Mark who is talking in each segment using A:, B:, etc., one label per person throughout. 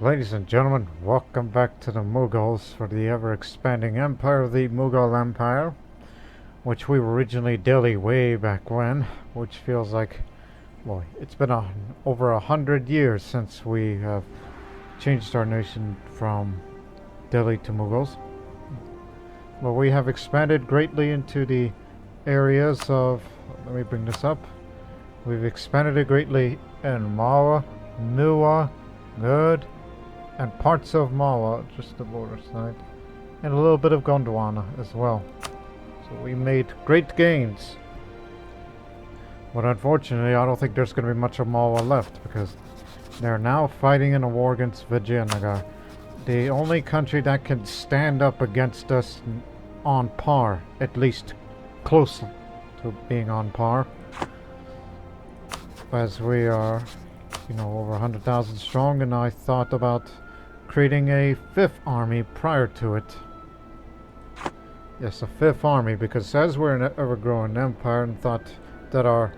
A: Ladies and gentlemen, welcome back to the Mughals for the ever-expanding empire of the Mughal Empire, which we were originally Delhi way back when, which feels like, well, it's been over 100 years since we have changed our nation from Delhi to Mughals. Well, we have expanded greatly into the areas of, let me bring this up, we've expanded it greatly in Mawa, Nuwa, Good, and parts of Mawa, just the border side, and a little bit of Gondwana as well. So we made great gains. But unfortunately, I don't think there's going to be much of Mawa left, because they're now fighting in a war against Vijayanagar. The only country that can stand up against us on par, at least close to being on par, as we are, over 100,000 strong, and I thought about creating a fifth army prior to it. Yes, a fifth army, because as we're an ever-growing empire, and thought that our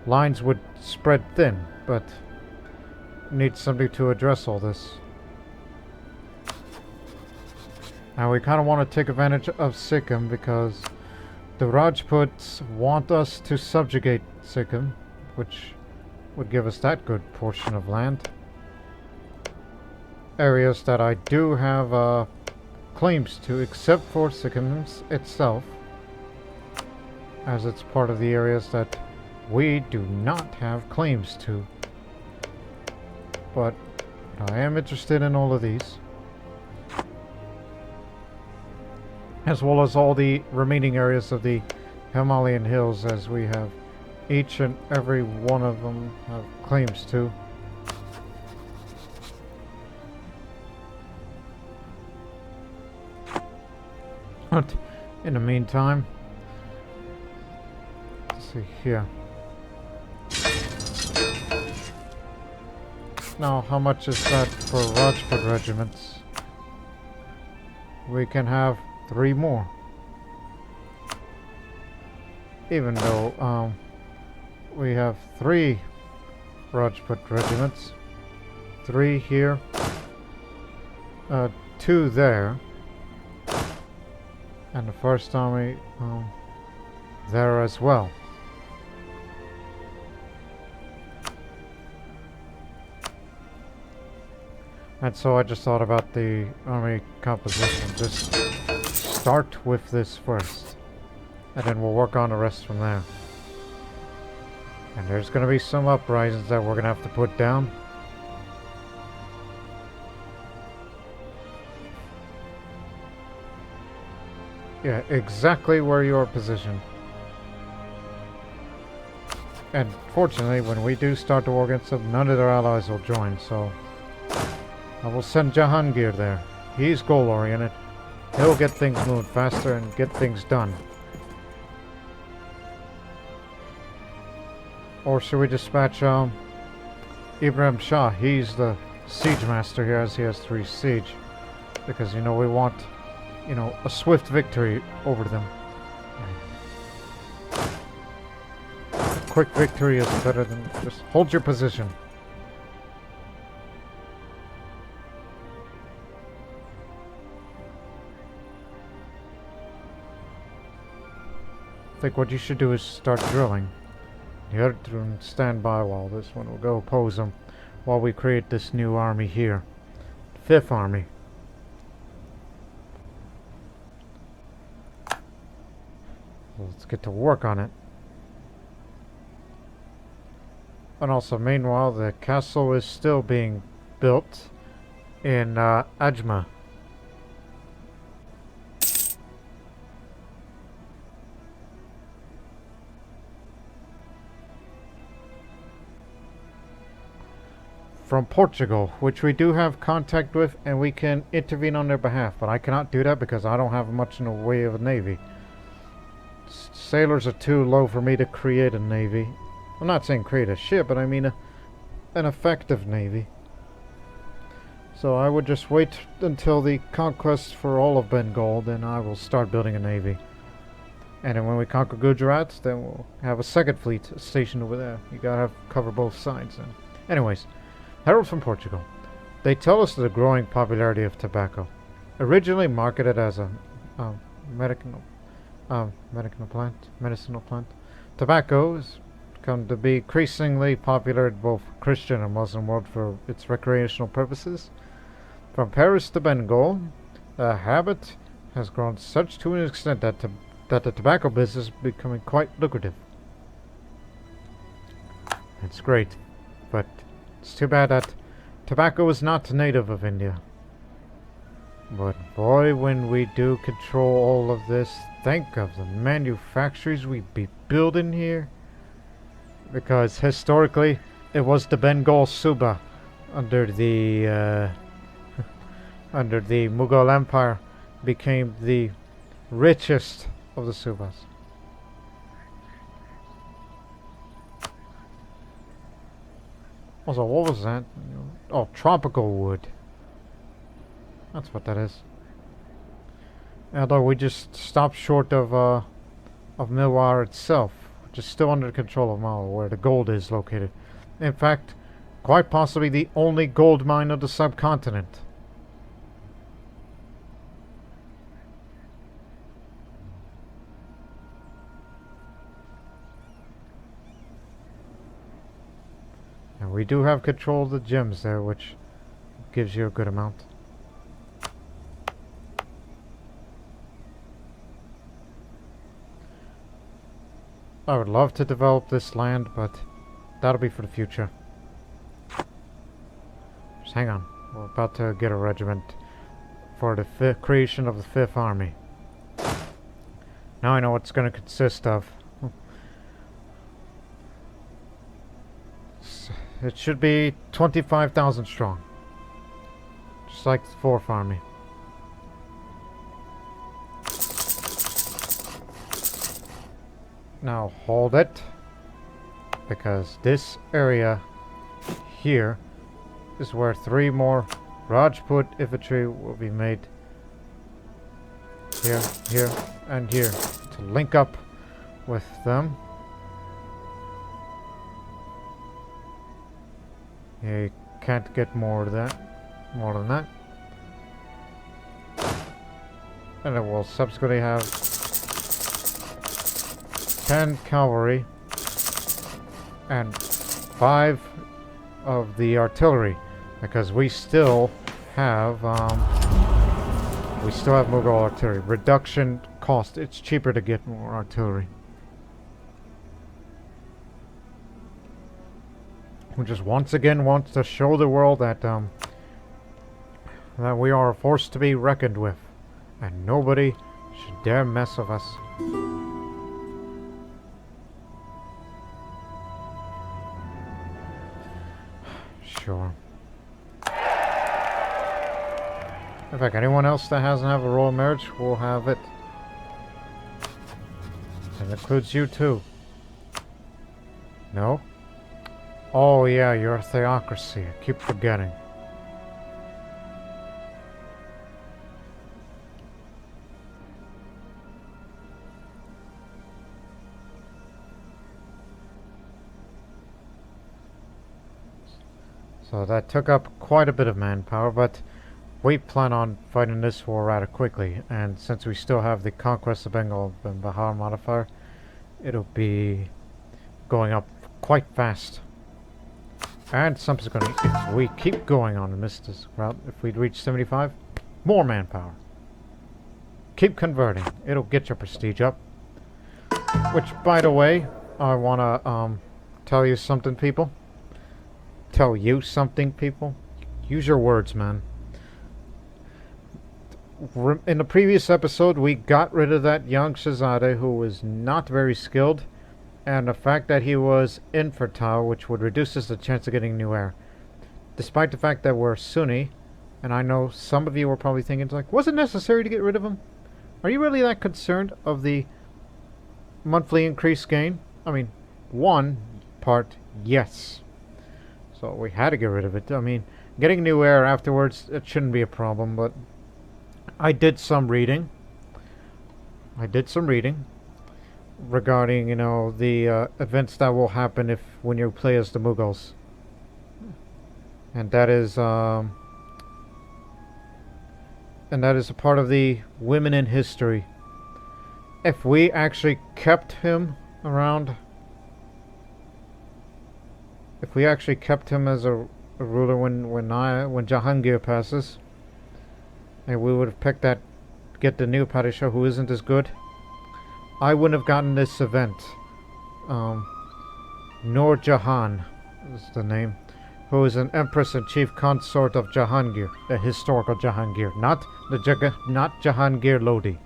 A: lines would spread thin, but need somebody to address all this. Now we kind of want to take advantage of Sikkim, because the Rajputs want us to subjugate Sikkim, which would give us that good portion of land. Areas that I do have claims to, except for Sikkim itself, as it's part of the areas that we do not have claims to. But I am interested in all of these, as well as all the remaining areas of the Himalayan hills, as we have each and every one of them have claims to. But in the meantime, let's see here. Now, how much is that for Rajput regiments? We can have 3 more. Even though we have 3 Rajput regiments. 3 here. 2 there. And the first army there as well. And so I just thought about the army composition. Just start with this first, and then we'll work on the rest from there. And there's going to be some uprisings that we're going to have to put down. Yeah, exactly where you're positioned. And fortunately, when we do start the war against them, none of their allies will join, so I will send Jahangir there. He's goal-oriented. He'll get things moving faster and get things done. Or should we dispatch Ibrahim Shah? He's the siege master here, as he has 3 siege. Because, we want, a swift victory over them. A quick victory is better than just hold your position. I think what you should do is start drilling. The other one stand by while this one will go oppose them, while we create this new army here. 5th army. Let's get to work on it. And also, meanwhile, the castle is still being built in Ajma. From Portugal, which we do have contact with, and we can intervene on their behalf, but I cannot do that because I don't have much in the way of a navy. Sailors are too low for me to create a navy. I'm not saying create a ship, but I mean an effective navy. So I would just wait until the conquest for all of Bengal, then I will start building a navy. And then when we conquer Gujarat, then we'll have a second fleet stationed over there. You gotta cover both sides then. Anyways, Herald from Portugal. They tell us the growing popularity of tobacco. Originally marketed as a um, medicinal, medicinal plant, tobacco has come to be increasingly popular in both Christian and Muslim world for its recreational purposes. From Paris to Bengal, the habit has grown such to an extent that the tobacco business is becoming quite lucrative. It's great, but it's too bad that tobacco is not native of India. But boy, when we do control all of this, think of the manufactories we'd be building here. Because historically, it was the Bengal Suba under the under the Mughal Empire became the richest of the Subas. Also, what was that? Oh, tropical wood. That's what that is. Although we just stopped short of Milwar itself, which is still under the control of Mao, where the gold is located. In fact, quite possibly the only gold mine of the subcontinent. And we do have control of the gems there, which gives you a good amount. I would love to develop this land, but that'll be for the future. Just hang on. We're about to get a regiment for the creation of the 5th Army. Now I know what it's going to consist of. It should be 25,000 strong. Just like the 4th Army. Now hold it, because this area here is where 3 more Rajput infantry will be made. Here, here, and here to link up with them. You can't get more than that. And it will subsequently have 10 cavalry and 5 of the artillery, because we still have Mughal artillery. Reduction cost. It's cheaper to get more artillery. We just once again wants to show the world that that we are a force to be reckoned with, and nobody should dare mess with us. Sure. In fact, anyone else that hasn't have a royal marriage will have it. That includes you too. No? Oh yeah, you're a theocracy. I keep forgetting. So that took up quite a bit of manpower, but we plan on fighting this war rather quickly, and since we still have the Conquest of Bengal and Bahar modifier, it'll be going up quite fast. And subsequently, if we keep going on this route, if we reach 75, more manpower. Keep converting. It'll get your prestige up. Which, by the way, I want to tell you something, people. Tell you something, people. Use your words, man. In the previous episode, we got rid of that young Shahzade who was not very skilled, and the fact that he was infertile, which would reduce the chance of getting new heir. Despite the fact that we're Sunni, and I know some of you were probably thinking, like, was it necessary to get rid of him? Are you really that concerned of the monthly increase gain? I mean, one part, yes. So we had to get rid of it. I mean, getting new heir afterwards, it shouldn't be a problem, but I did some reading. Regarding, you know, the events that will happen when you play as the Mughals. And that is, and that is a part of the women in history. If we actually kept him around, if we actually kept him as a ruler when Jahangir passes, and we would have picked that, get the new Padishah who isn't as good, I wouldn't have gotten this event. Nur Jahan is the name, who is an empress and chief consort of Jahangir, the historical Jahangir, not Jahangir Lodi.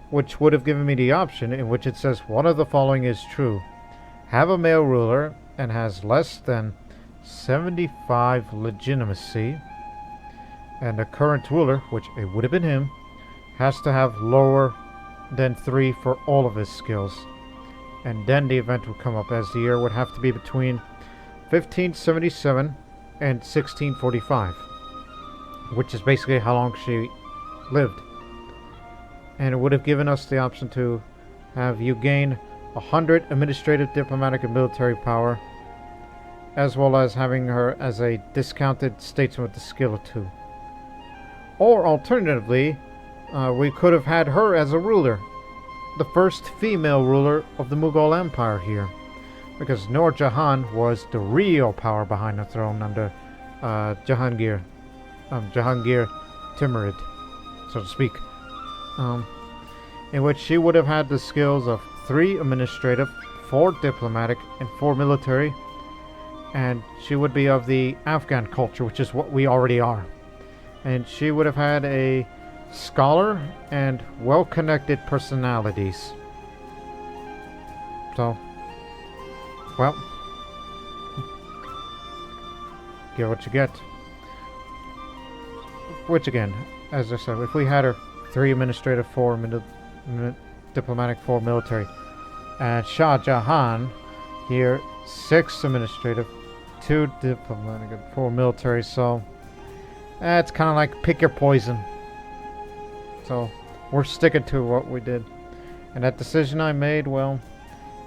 A: Which would have given me the option in which it says one of the following is true. Have a male ruler and has less than 75 legitimacy, and the current ruler, which it would have been him, has to have lower than 3 for all of his skills. And then the event would come up, as the year would have to be between 1577 and 1645, which is basically how long she lived. And it would have given us the option to have you gain 100 administrative, diplomatic, and military power, as well as having her as a discounted statesman with the skill of 2. Or alternatively, we could have had her as a ruler, the first female ruler of the Mughal Empire here, because Nur Jahan was the real power behind the throne under Jahangir Timurid, so to speak, in which she would have had the skills of 3 administrative, 4 diplomatic, and 4 military, and she would be of the Afghan culture, which is what we already are. And she would have had a scholar and well-connected personalities. So, well, get what you get. Which again, as I said, if we had her 3 administrative, 4 diplomatic, 4 military, and Shah Jahan here 6 administrative, 2 diplomatic, and 4 military, so it's kind of like pick your poison. So we're sticking to what we did, and that decision I made, well,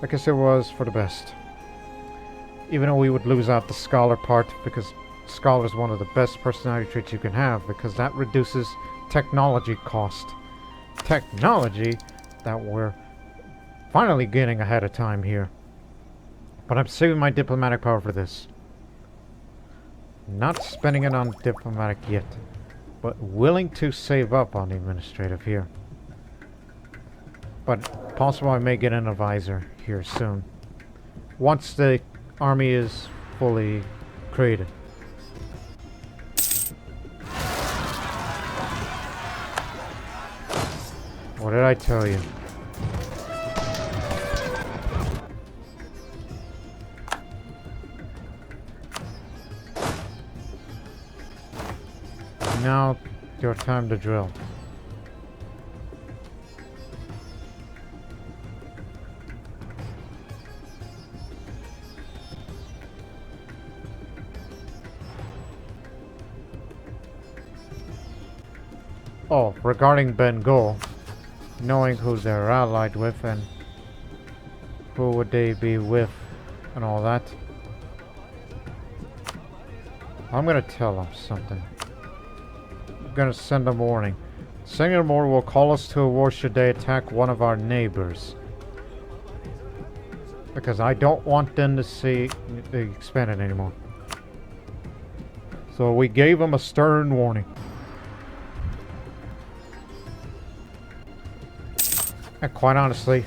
A: I guess it was for the best. Even though we would lose out the scholar part, because scholar is one of the best personality traits you can have, because that reduces technology cost. Technology that we're finally getting ahead of time here. But I'm saving my diplomatic power for this. Not spending it on diplomatic yet, but willing to save up on the administrative here. But possible I may get an advisor here soon, once the army is fully created. What did I tell you? Now, your time to drill. Oh, regarding Bengal, knowing who they're allied with and who would they be with and all that, I'm gonna tell them something. I'm gonna send them a warning. Sending them a warning will call us to a war should they attack one of our neighbors. Because I don't want them to see they expand it anymore. So we gave them a stern warning. And quite honestly,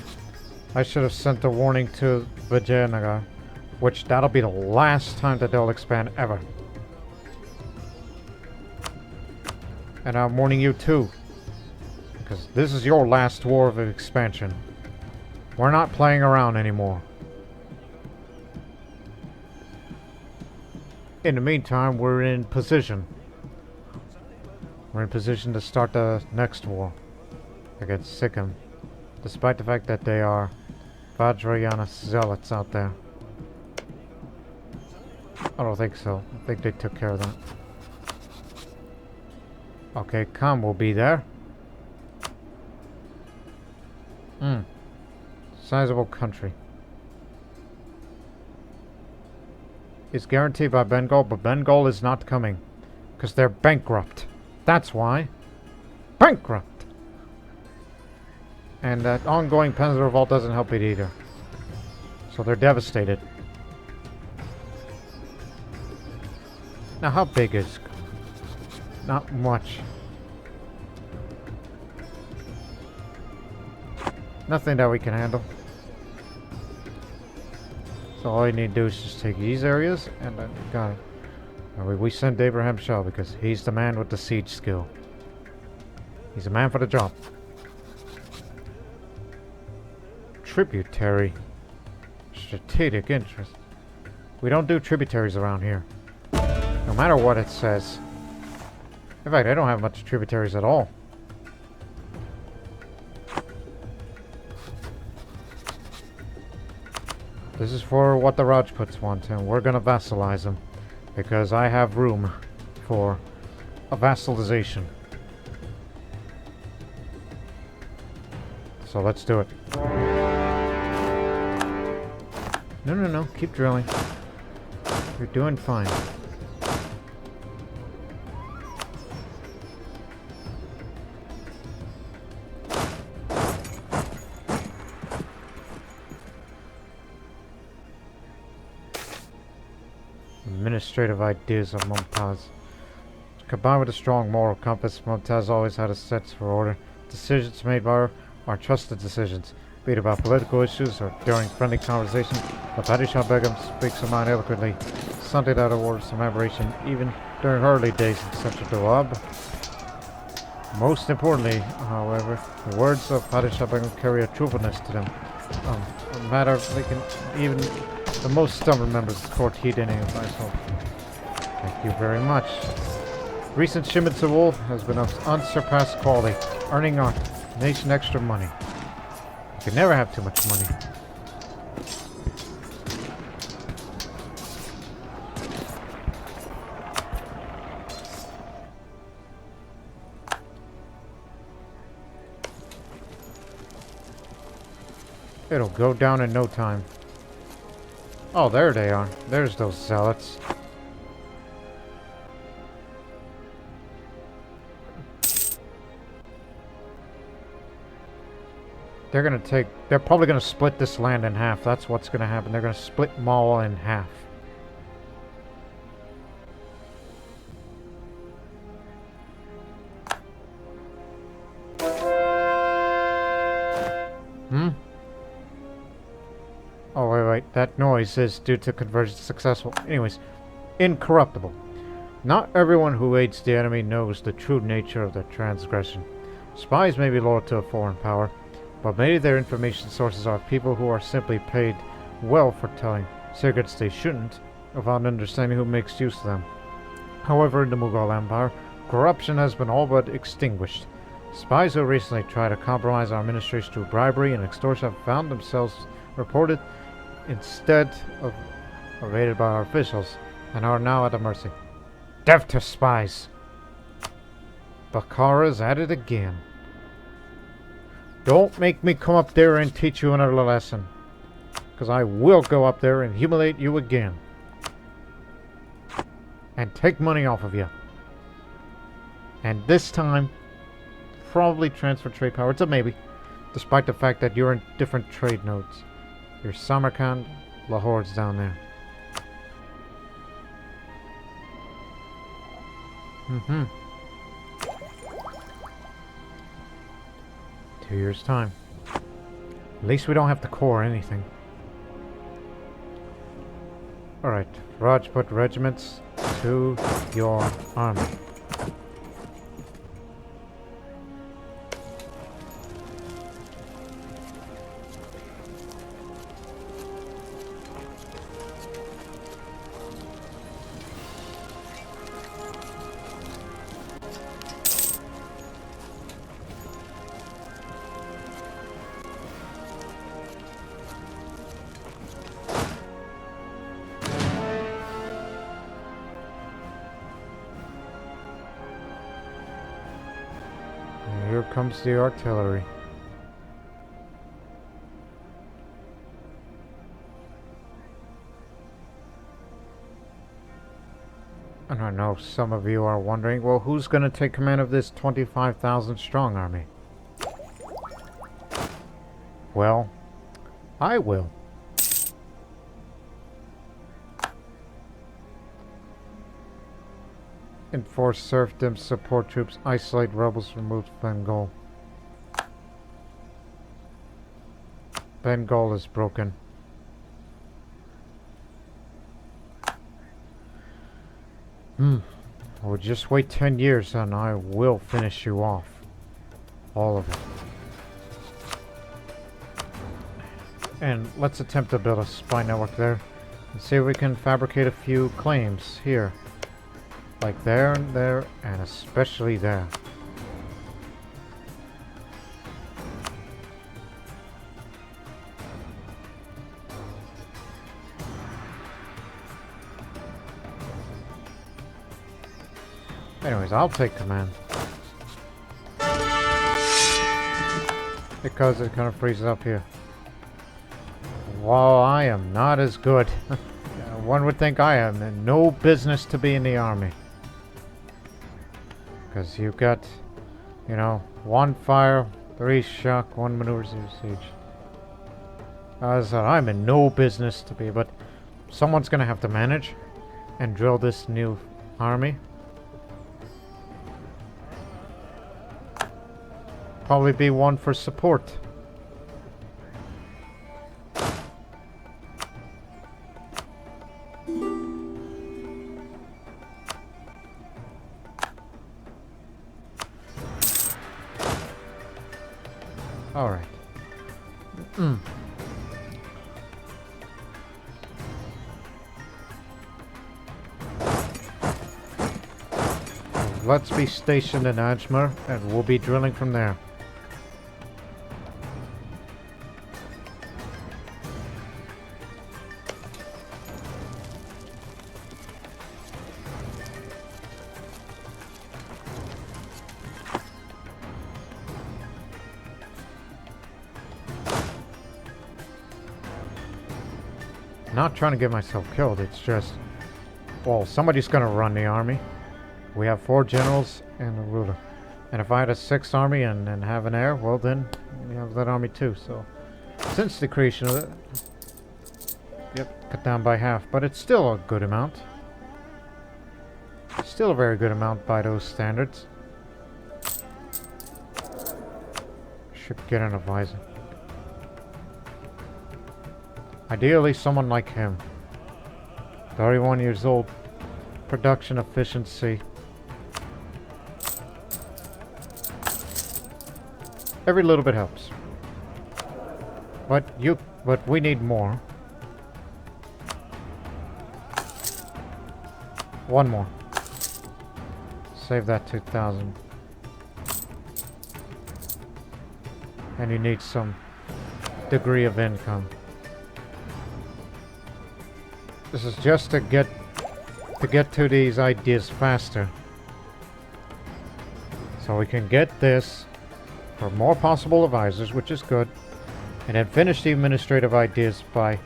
A: I should have sent a warning to Vijayanagar, which that'll be the last time that they'll expand ever. And I'm warning you too, because this is your last war of expansion. We're not playing around anymore. In the meantime, we're in position. We're in position to start the next war against Sikkim, despite the fact that they are Vajrayana zealots out there. I don't think so. I think they took care of that. Okay, Khan will be there. Sizable country. It's guaranteed by Bengal, but Bengal is not coming. Because they're bankrupt. That's why. Bankrupt! And that ongoing peasant revolt doesn't help it either. So they're devastated. Now how big is... Not much. Nothing that we can handle. So all you need to do is just take these areas and then got it. We sent Abraham Shaw because he's the man with the siege skill. He's a man for the job. Tributary. Strategic interest. We don't do tributaries around here. No matter what it says. In fact, I don't have much tributaries at all. This is for what the Rajputs want, and we're gonna vassalize them. Because I have room for a vassalization. So let's do it. No. Keep drilling. You're doing fine. Administrative ideas of Mumtaz. Combined with a strong moral compass, Mumtaz always had a sense for order. Decisions made by her are trusted decisions, be it about political issues or during friendly conversations. But Padishah Begum speaks her mind eloquently, something that awards some admiration even during her early days in Central Doab. Most importantly, however, the words of Padishah Begum carry a truthfulness to them. A matter they can even the most stubborn members of the court heed any advice. Thank you very much. Recent shipments of wool has been of unsurpassed quality, earning our nation extra money. You can never have too much money. It'll go down in no time. Oh, there they are. There's those zealots. They're probably gonna split this land in half. That's what's gonna happen. They're gonna split Maul in half. Oh, wait. That noise is due to conversion successful. Anyways, incorruptible. Not everyone who aids the enemy knows the true nature of their transgression. Spies may be loyal to a foreign power, but many of their information sources are people who are simply paid well for telling secrets they shouldn't, without understanding who makes use of them. However, in the Mughal Empire, corruption has been all but extinguished. Spies who recently tried to compromise our ministries through bribery and extortion have found themselves reported instead of evaded by our officials, and are now at our mercy. Death to spies! Bakara's at it again. Don't make me come up there and teach you another lesson, because I will go up there and humiliate you again. And take money off of you. And this time, probably transfer trade power. It's a maybe, despite the fact that you're in different trade nodes. You're Samarkand, Lahore's down there. Mm-hmm. 2 years' time. At least we don't have to core anything. Alright, Rajput regiments to your army. Here comes the artillery. And I know some of you are wondering, well, who's going to take command of this 25,000 strong army? Well, I will. Enforce serfdom, support troops, isolate rebels, remove Bengal. Bengal is broken. Well, just wait 10 years and I will finish you off. All of it. And let's attempt to build a spy network there. And see if we can fabricate a few claims here. Like there, and especially there. Anyways, I'll take command. Because it kind of freezes up here. While I am not as good, one would think I am in no business to be in the army. Because you've got, you know, 1 fire, 3 shock, 1 maneuver, 0 siege. As I said, I'm in no business to be, but someone's going to have to manage and drill this new army. Probably be one for support. All right. Let's be stationed in Ajmer, and we'll be drilling from there. Not trying to get myself killed, it's just, well, somebody's gonna run the army. We have 4 generals and a ruler. And if I had a 6th army and have an heir, well then, we have that army too, so. Since the creation of it, yep, cut down by half, but it's still a good amount. Still a very good amount by those standards. Should get an advisor. Ideally, someone like him. 31 years old. Production efficiency. Every little bit helps. But we need more. 1 more. Save that 2,000. And you need some degree of income. This is just to get to these ideas faster. So we can get this for more possible advisors, which is good, and then finish the administrative ideas by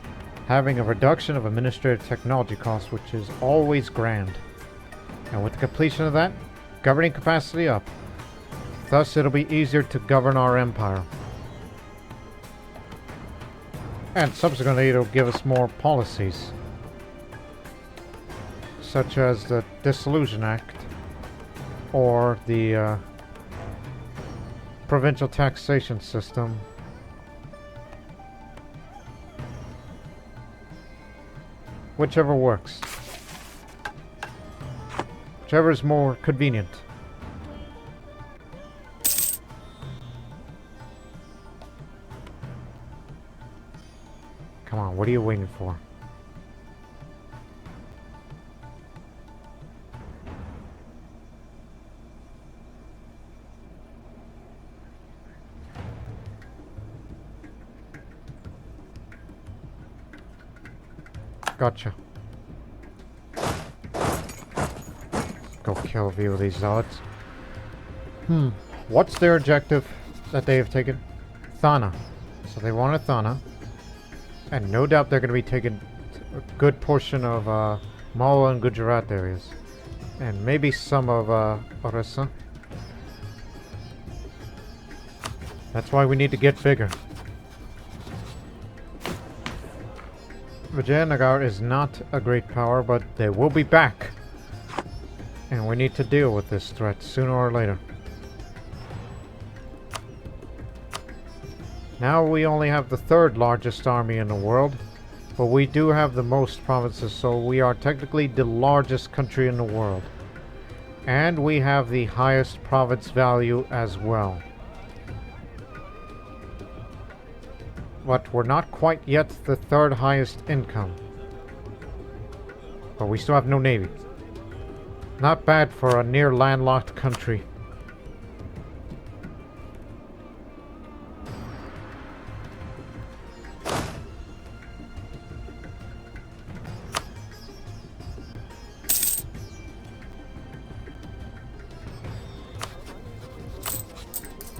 A: having a reduction of administrative technology costs, which is always grand. And with the completion of that, governing capacity up. Thus, it'll be easier to govern our empire. And subsequently, it'll give us more policies, such as the Dissolution Act or the provincial taxation system. Whichever works. Whichever is more convenient. Come on, what are you waiting for? Gotcha. Go kill a few of these zealots. What's their objective that they have taken? Thana. So they want a Thana. And no doubt they're going to be taking a good portion of Malla and Gujarat areas. And maybe some of Orissa. That's why we need to get bigger. Vijayanagar is not a great power, but they will be back. And we need to deal with this threat sooner or later. Now we only have the third largest army in the world, but we do have the most provinces, so we are technically the largest country in the world. And we have the highest province value as well. But we're not quite yet the third highest income. But we still have no navy. Not bad for a near landlocked country.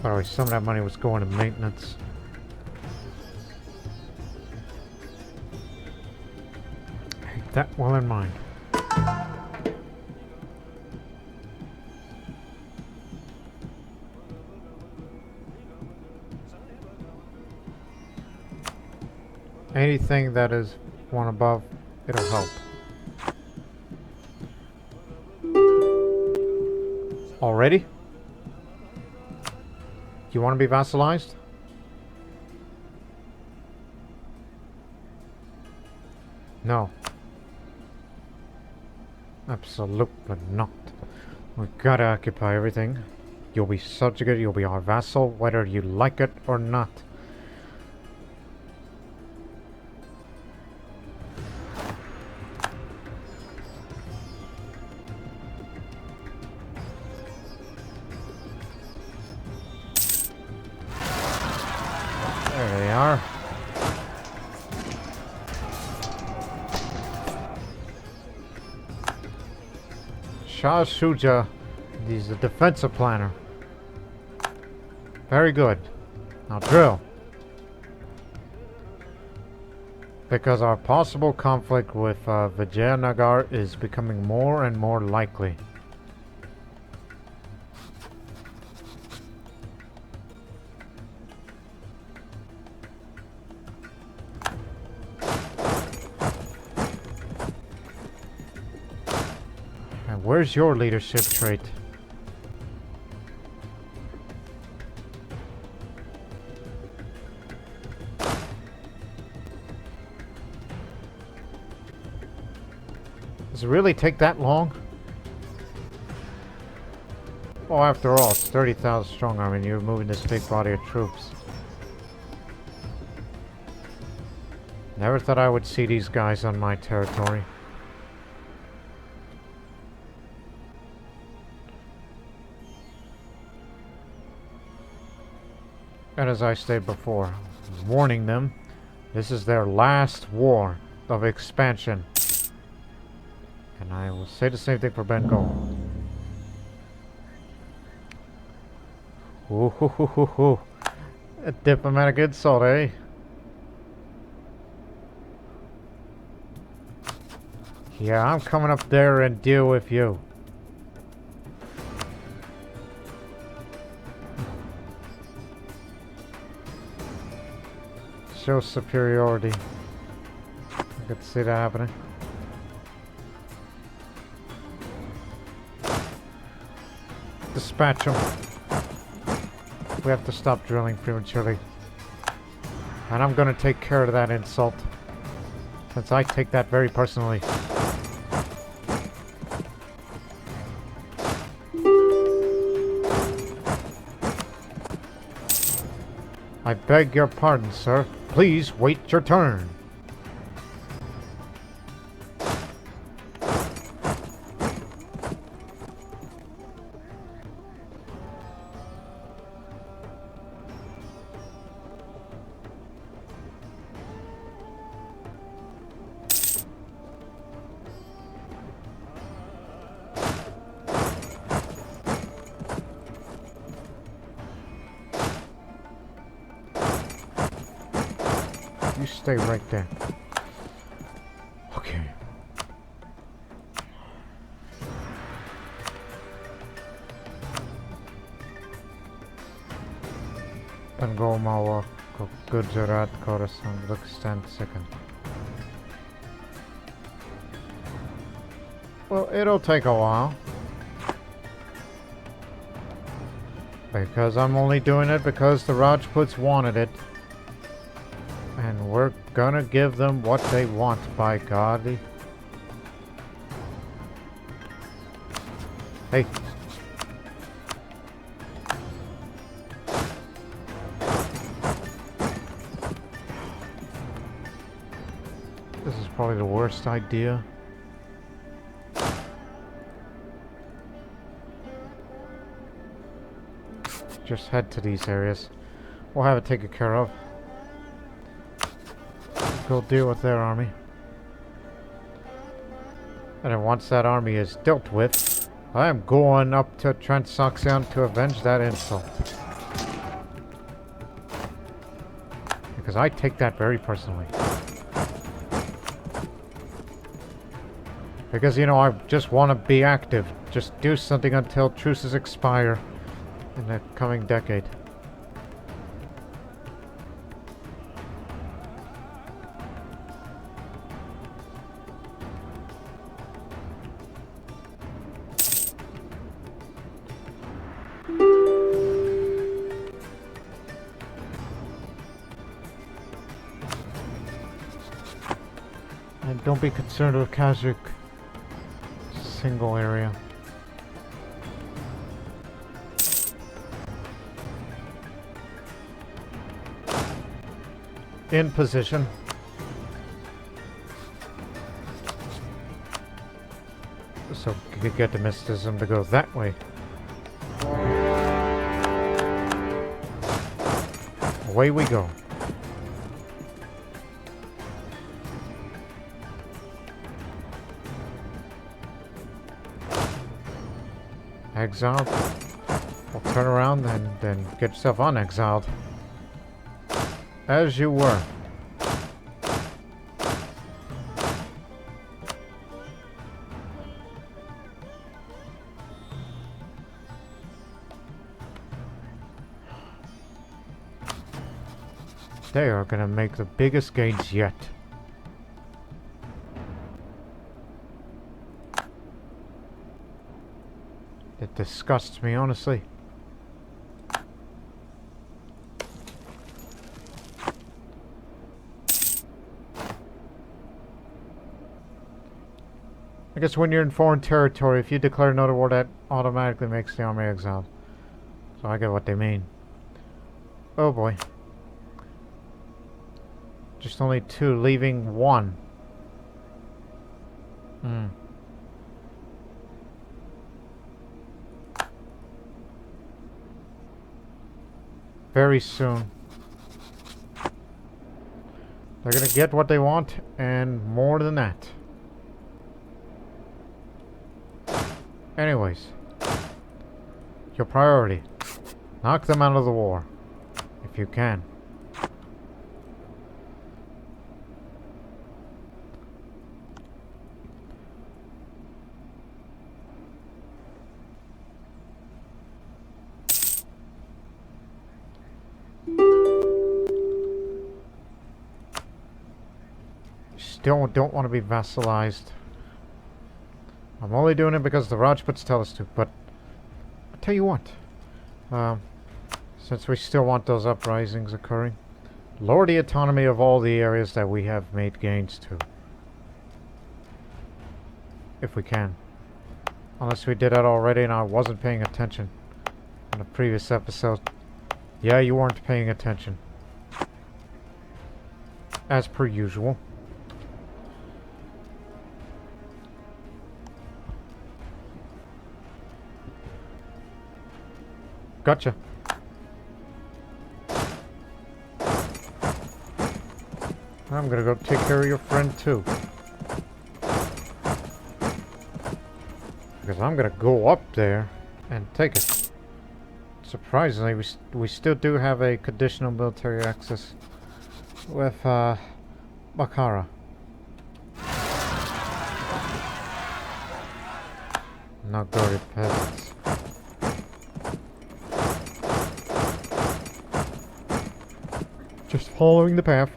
A: By the way, some of that money was going to maintenance. Keep that well in mind. Anything that is one above, it'll help. Already? You want to be vassalized? No. Absolutely not. We've got to occupy everything. You'll be subjugate, you'll be our vassal, whether you like it or not. There they are. Shah Shuja, he's a defensive planner. Very good. Now drill. Because our possible conflict with Vijayanagar is becoming more and more likely. Where's your leadership trait? Does it really take that long? Oh, after all, it's 30,000 strong army and you're moving this big body of troops. Never thought I would see these guys on my territory. And as I stated before, warning them, this is their last war of expansion. And I will say the same thing for Bengal. Ooh, hoo, hoo, hoo, hoo. A diplomatic insult, eh? Yeah, I'm coming up there and deal with you. Show superiority. I could see that happening. Dispatch them. We have to stop drilling prematurely. And I'm gonna take care of that insult. Since I take that very personally. I beg your pardon, sir. Please wait your turn. You stay right there. Okay. Gomawa Gujarat Khorasan Uzbekistan second. Well, it'll take a while. Because I'm only doing it because the Rajputs wanted it. And we're gonna give them what they want, by God. Hey. This is probably the worst idea. Just head to these areas. We'll have it taken care of. Go deal with their army. And then once that army is dealt with, I am going up to Transoxiana to avenge that insult. Because I take that very personally. Because, you know, I just want to be active. Just do something until truces expire in the coming decade. And don't be concerned with Kazakh single area. In position. So you could get the mysticism to go that way. Away we go. Exiled. Well, turn around and then get yourself unexiled. As you were. They are gonna make the biggest gains yet. It disgusts me, honestly. I guess when you're in foreign territory, if you declare another war, that automatically makes the army exiled. So I get what they mean. Oh boy. Just only 2, leaving 1. Very soon. They're gonna get what they want, and more than that. Anyways. Your priority. Knock them out of the war. If you can. Still don't want to be vassalized. I'm only doing it because the Rajputs tell us to, but I'll tell you what. Since we still want those uprisings occurring, lower the autonomy of all the areas that we have made gains to. If we can. Unless we did that already and I wasn't paying attention in the previous episode. Yeah, you weren't paying attention. As per usual. Gotcha. I'm gonna go take care of your friend too. Because I'm gonna go up there and take it. Surprisingly, we still do have a conditional military access with Bukhara. Not dirty peasants. Following the path.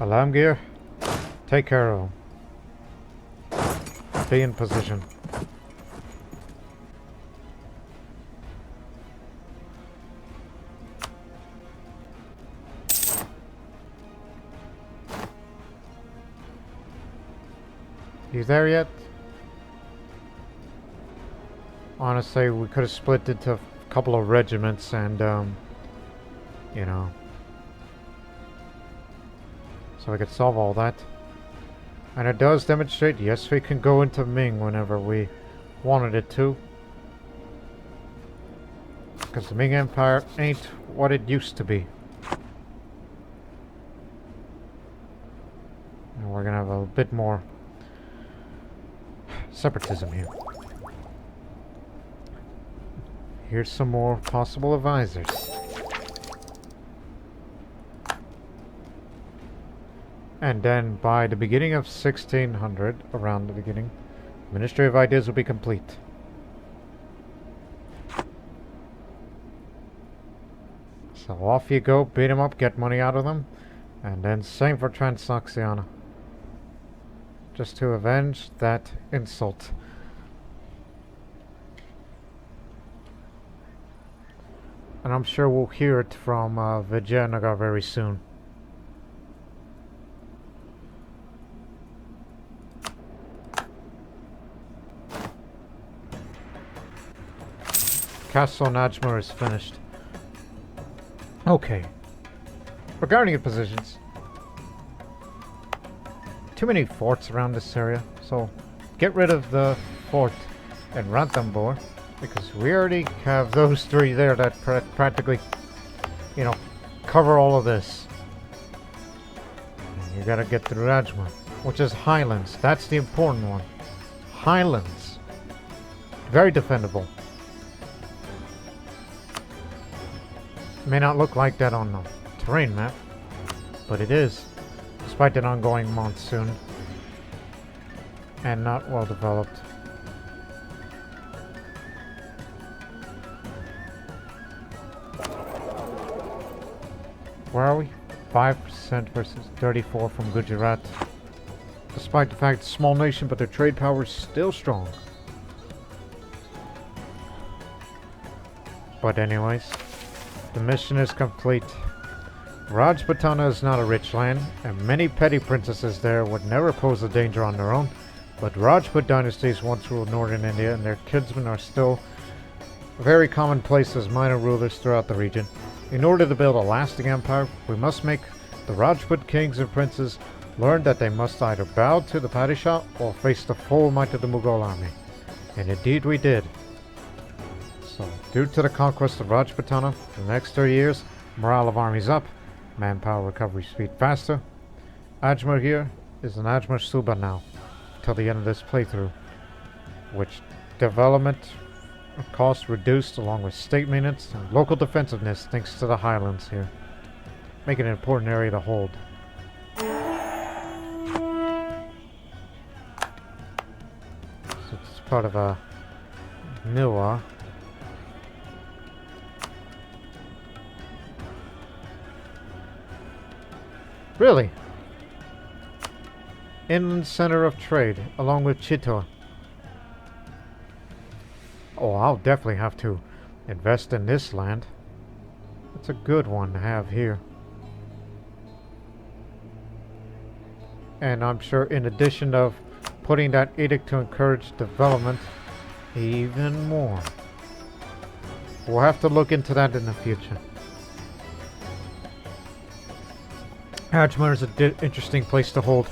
A: Alarm gear. Take care of them. Be in position. You there yet? Honestly, we could have split into a couple of regiments and, you know, so we could solve all that. And it does demonstrate, yes, we can go into Ming whenever we wanted it to. Because the Ming Empire ain't what it used to be. And we're gonna have a bit more separatism here. Here's some more possible advisors. And then by the beginning of 1600, around the beginning, Ministry of Ideas will be complete. So off you go, beat them up, get money out of them, and then same for Transoxiana. Just to avenge that insult. And I'm sure we'll hear it from Vijayanagar very soon. Castle Najmur is finished. Okay. Regarding your positions. Too many forts around this area, so get rid of the fort in Ranthambore, because we already have those three there that practically, you know, cover all of this. And you gotta get through Rajma, which is Highlands. That's the important one. Highlands. Very defendable. May not look like that on the terrain map, but it is, despite an ongoing monsoon and not well developed. Where are we? 5% versus 34 from Gujarat. Despite the fact it's a small nation, but their trade power is still strong. But anyways, the mission is complete. Rajputana is not a rich land, and many petty princesses there would never pose a danger on their own, but Rajput dynasties once ruled northern India, and their kinsmen are still very commonplace as minor rulers throughout the region. In order to build a lasting empire, we must make the Rajput kings and princes learn that they must either bow to the Padishah or face the full might of the Mughal army. And indeed we did. So, due to the conquest of Rajputana, for the next 30 years, morale of armies up, manpower recovery speed faster. Ajmer here is an Ajmer Suba now, till the end of this playthrough, which development cost reduced along with state maintenance and local defensiveness thanks to the highlands here, making it an important area to hold. So it's part of a Niwa. Really? Inland center of trade, along with Chittor. Oh, I'll definitely have to invest in this land. It's a good one to have here. And I'm sure in addition of putting that edict to encourage development, even more. We'll have to look into that in the future. Ajmer is an interesting place to hold.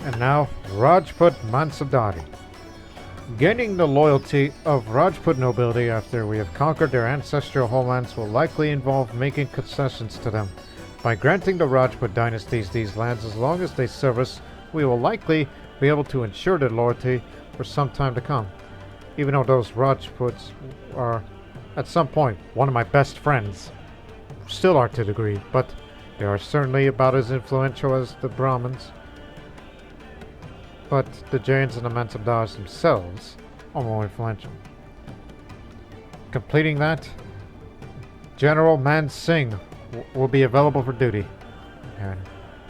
A: And now, Rajput Mansabdari. Gaining the loyalty of Rajput nobility after we have conquered their ancestral homelands will likely involve making concessions to them. By granting the Rajput dynasties these lands as long as they serve us, we will likely be able to ensure their loyalty for some time to come. Even though those Rajputs are, at some point, one of my best friends. Still are to a degree, but they are certainly about as influential as the Brahmins. But the Jains and the Mansabdars themselves are more influential. completing that, General Man Singh will be available for duty.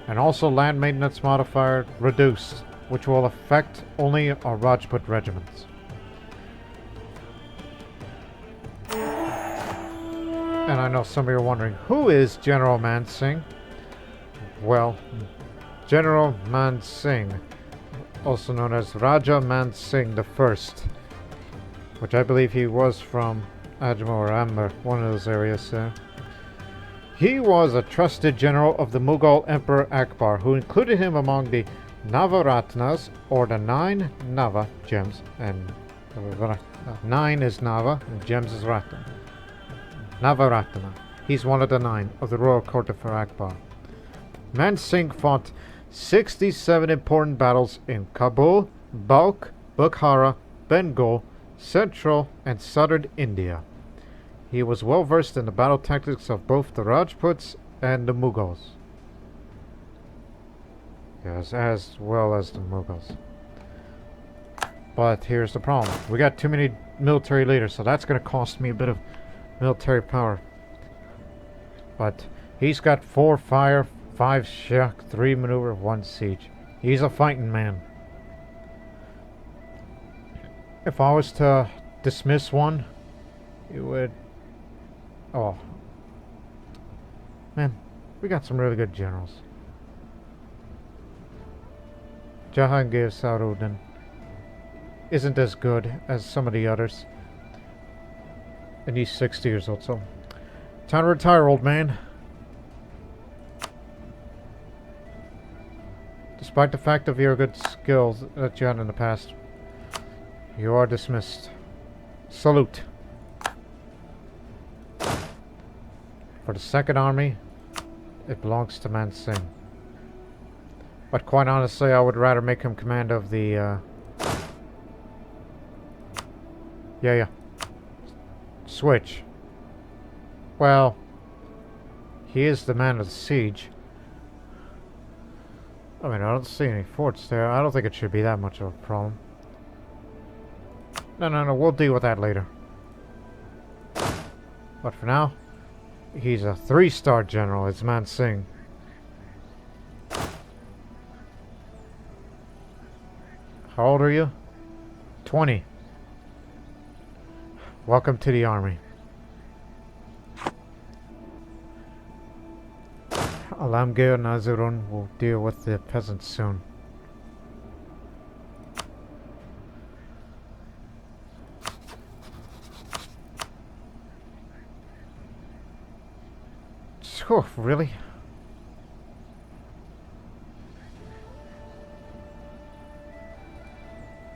A: And also land maintenance modifier reduced, which will affect only our Rajput regiments. And I know some of you are wondering, who is General Man Singh? Well, General Man Singh, also known as Raja Man Singh I, which I believe he was from Ajmer or Amber, one of those areas there. He was a trusted general of the Mughal Emperor Akbar, who included him among the Navaratnas, or the 9 Nava gems, and 9 is Nava, and gems is Ratna. Navaratna. He's one of the 9 of the royal court of Akbar. Man Singh fought 67 important battles in Kabul, Balkh, Bukhara, Bengal, Central and Southern India. He was well versed in the battle tactics of both the Rajputs and the Mughals. Yes, as well as the Mughals. But here's the problem. We got too many military leaders, so that's going to cost me a bit of military power. But he's got 4 fire, 5 shock, 3 maneuver, 1 siege. He's a fighting man. If I was to dismiss one, it would... Oh. Man, we got some really good generals. Jahangir Saruddin isn't as good as some of the others. And he's 60 years old, so... Time to retire, old man. Despite the fact of your good skills that you had in the past, you are dismissed. Salute. For the 2nd Army, it belongs to Man Singh. But quite honestly, I would rather make him command of the, Yeah. Switch. Well, he is the man of the siege. I mean, I don't see any forts there. I don't think it should be that much of a problem. No, we'll deal with that later. But for now, he's a 3-star general. It's Man Singh. How old are you? 20. Welcome to the army. Alamgir Nazirun will deal with the peasants soon. Oh, really?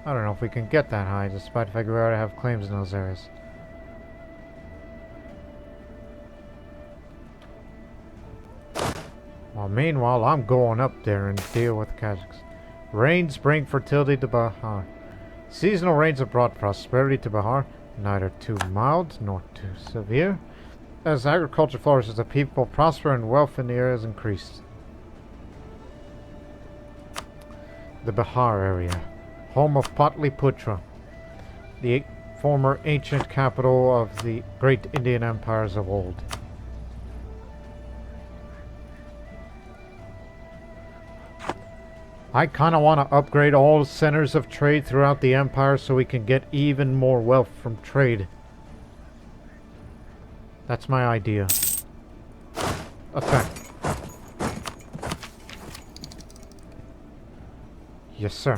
A: I don't know if we can get that high, despite the fact we already have claims in those areas. Well, meanwhile, I'm going up there and deal with the Kazakhs. Rains bring fertility to Bihar. Seasonal rains have brought prosperity to Bihar, neither too mild nor too severe. As agriculture flourishes, the people prosper and wealth in the area is increased. The Bihar area, home of Patliputra, the former ancient capital of the great Indian empires of old. I kind of want to upgrade all centers of trade throughout the empire so we can get even more wealth from trade. That's my idea. Attack. Yes, sir.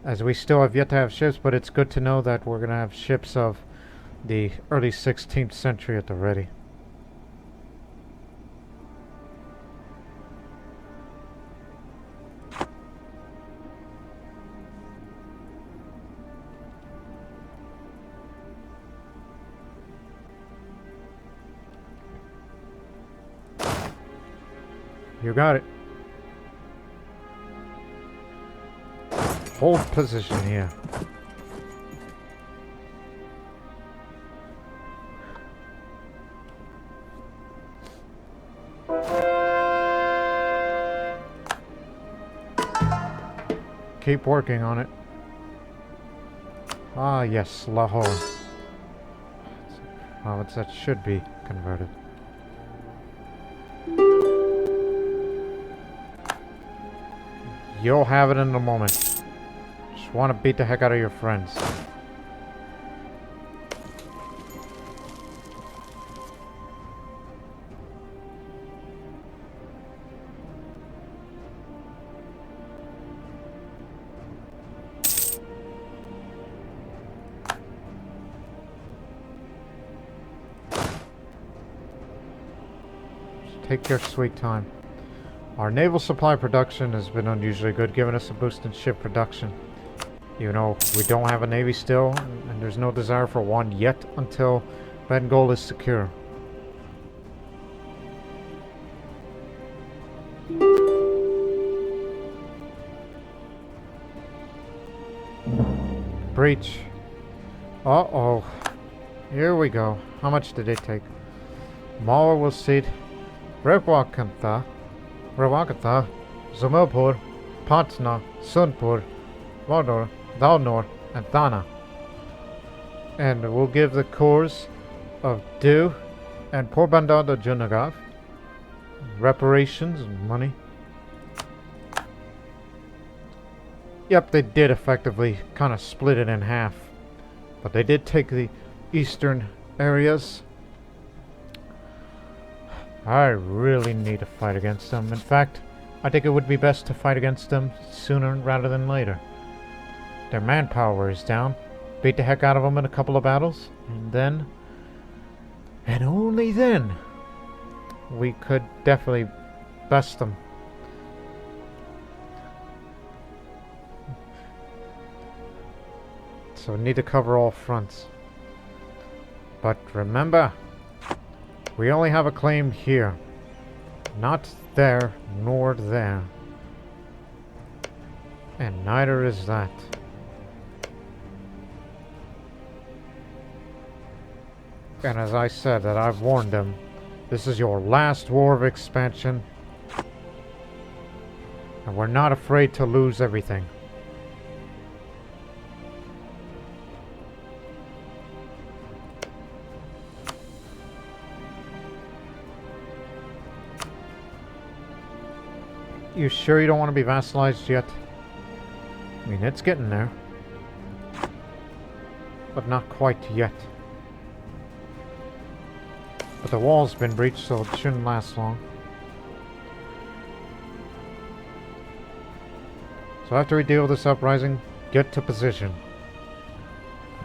A: As we still have yet to have ships, but it's good to know that we're going to have ships of the early 16th century at the ready. You got it. Hold position here. keep working on it. Ah, yes, Lahore. Oh, that should be converted. You'll have it in a moment. Just want to beat the heck out of your friends. Take your sweet time. Our naval supply production has been unusually good, giving us a boost in ship production. You know, we don't have a navy still, and there's no desire for one yet until Bengal is secure. Breach. Uh-oh. Here we go. How much did it take? Mawar will cede Rawakanta, Zamilpur, Patna, Sunpur, Vador, Dalnor, and Thana. And we'll give the cores of Dew and Porbandar to Junagav reparations and money. Yep, they did effectively kind of split it in half. But they did take the eastern areas. I really need to fight against them. In fact, I think it would be best to fight against them sooner rather than later. Their manpower is down. Beat the heck out of them in a couple of battles. And then, and only then, we could definitely best them. So we need to cover all fronts. But remember, we only have a claim here. Not there, nor there. And neither is that. And as I said, that I've warned them, this is your last war of expansion. And we're not afraid to lose everything. You sure you don't want to be vassalized yet? I mean, it's getting there. But not quite yet. But the wall's been breached, so it shouldn't last long. So after we deal with this uprising, get to position.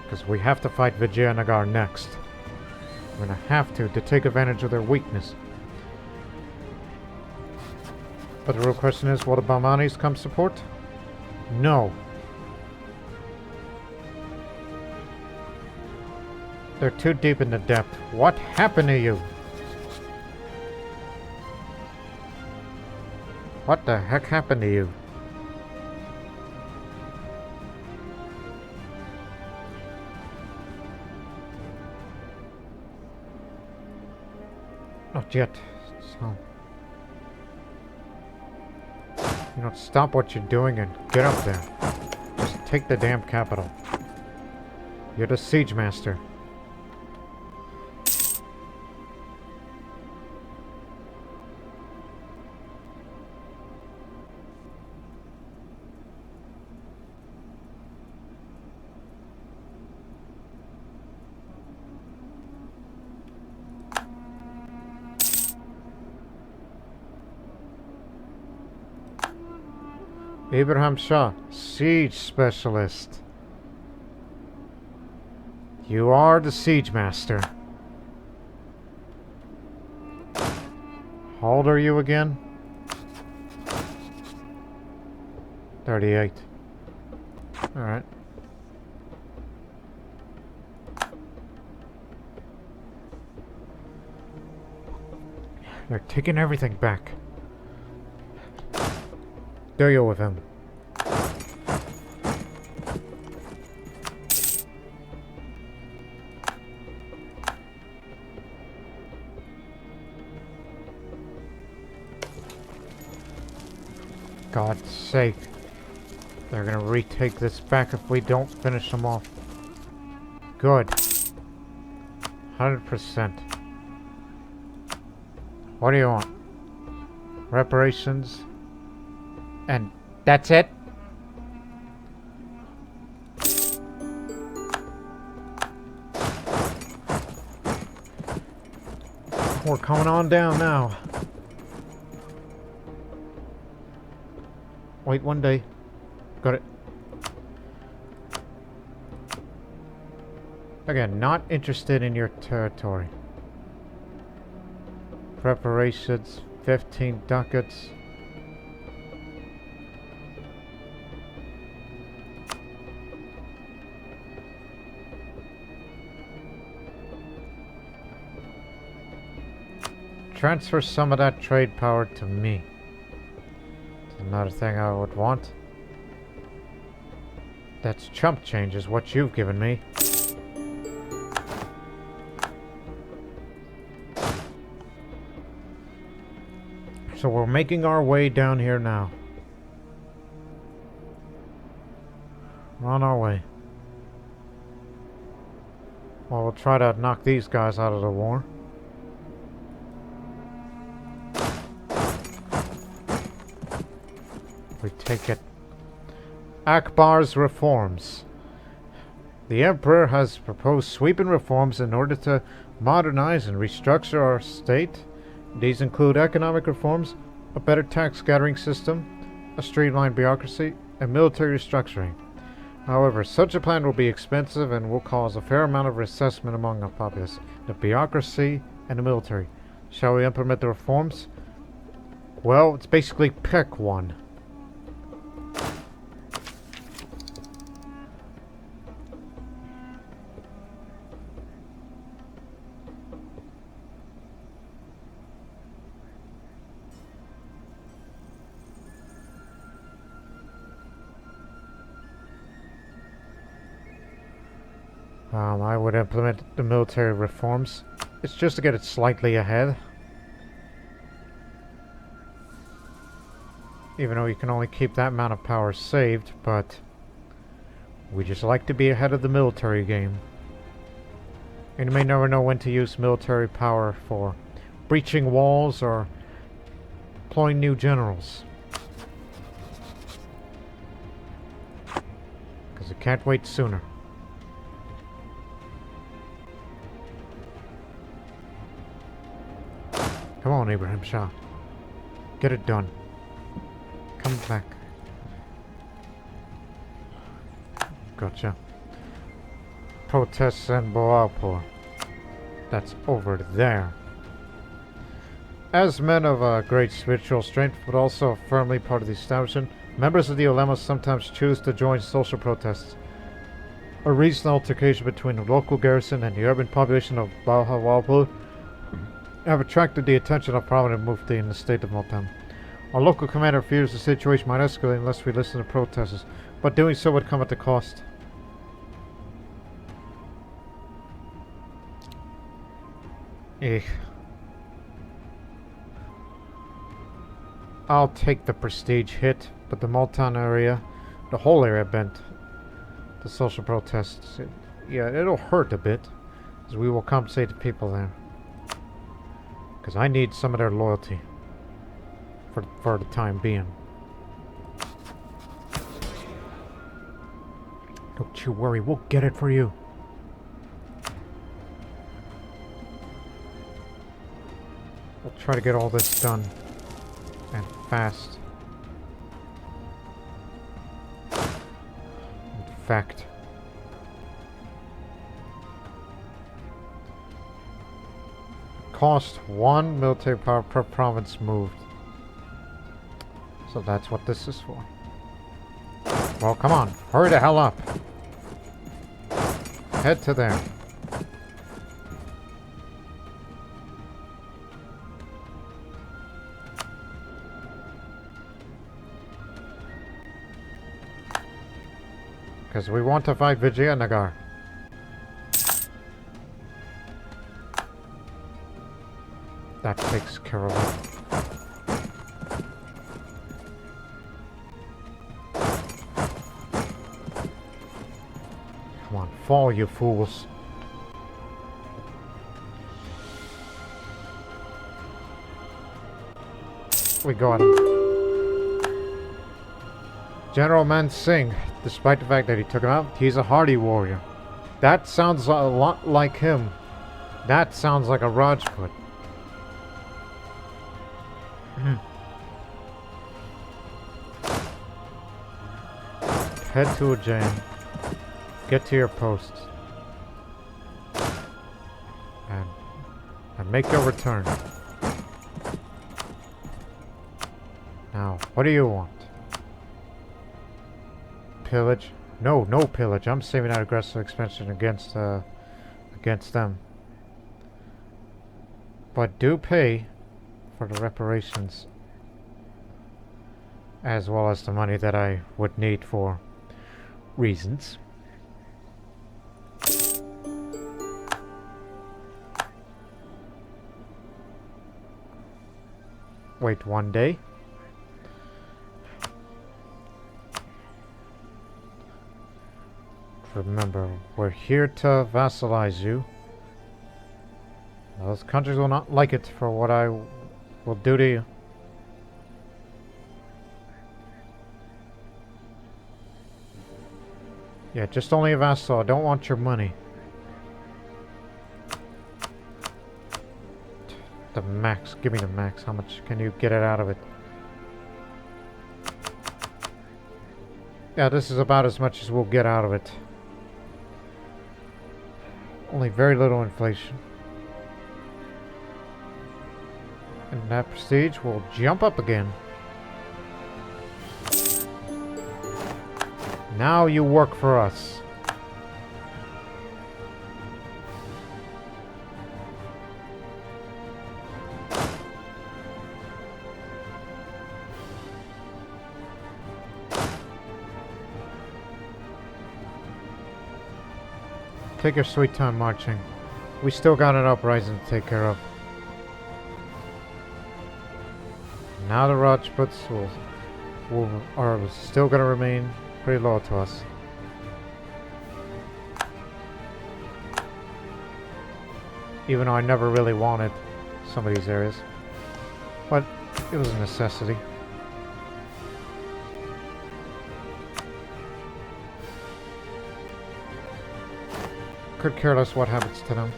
A: Because we have to fight Vijayanagar next. We're going to have to take advantage of their weakness. But the real question is, will the Bahmanis come support? No. They're too deep in the depth. What happened to you? What the heck happened to you? Not yet. So, you know, stop what you're doing and get up there. Just take the damn capital. You're the siege master. Abraham Shah, Siege Specialist. You are the Siege Master. How old are you again? 38. Alright. They're taking everything back. Deal with him. God's sake. They're gonna retake this back if we don't finish them off. Good. 100%. What do you want? Reparations. And that's it? We're coming on down now. Wait, one day. Got it. Again, not interested in your territory. Preparations, 15 ducats. Transfer some of that trade power to me. It's another thing I would want. That's chump change is what you've given me. So we're making our way down here now. We're on our way. Well, we'll try to knock these guys out of the war. We take it. Akbar's reforms. The Emperor has proposed sweeping reforms in order to modernize and restructure our state. These include economic reforms, a better tax gathering system, a streamlined bureaucracy, and military restructuring. However, such a plan will be expensive and will cause a fair amount of resentment among the populace, the bureaucracy, and the military. Shall we implement the reforms? Well, it's basically pick one. I would implement the military reforms. It's just to get it slightly ahead. Even though you can only keep that amount of power saved, but we just like to be ahead of the military game. And you may never know when to use military power for breaching walls or employing new generals. Because it can't wait sooner. Come on, Ibrahim Shah. Get it done. Come back. Gotcha. Protests in Bawalpur. That's over there. As men of great spiritual strength, but also firmly part of the establishment, members of the ulema sometimes choose to join social protests. A recent altercation between the local garrison and the urban population of Bawalpur have attracted the attention of prominent mufti in the state of Multan. Our local commander fears the situation might escalate unless we listen to protesters, but doing so would come at a cost. I'll take the prestige hit, but the Multan area, the whole area bent to social protests. Yeah, it'll hurt a bit, as we will compensate the people there. Because I need some of their loyalty for the time being. Don't you worry, we'll get it for you. We'll try to get all this done. And fast. In fact. Cost 1 military power per province moved. So that's what this is for. Well, come on. Hurry the hell up. Head to there. Because we want to fight Vijayanagar. That takes care of it. fall, you fools. We got him. General Man Singh, despite the fact that he took him out, he's a hardy warrior. That sounds a lot like him. That sounds like a Rajput. Head to Ujjain. Get to your posts. And make your return. Now, what do you want? Pillage? No, no pillage. I'm saving that aggressive expansion against them. But do pay for the reparations, as well as the money that I would need for reasons. Wait 1 day. Remember, we're here to vassalize you. Those countries will not like it for what I will do to you. Yeah, just only a vassal. I don't want your money. The max. Give me the max. How much can you get it out of it? Yeah, this is about as much as we'll get out of it. Only very little inflation. And that prestige will jump up again. Now you work for us. Take your sweet time marching. We still got an uprising to take care of. Now the Rajputs are still going to remain pretty loyal to us. Even though I never really wanted some of these areas. But it was a necessity. Could care less what happens to them.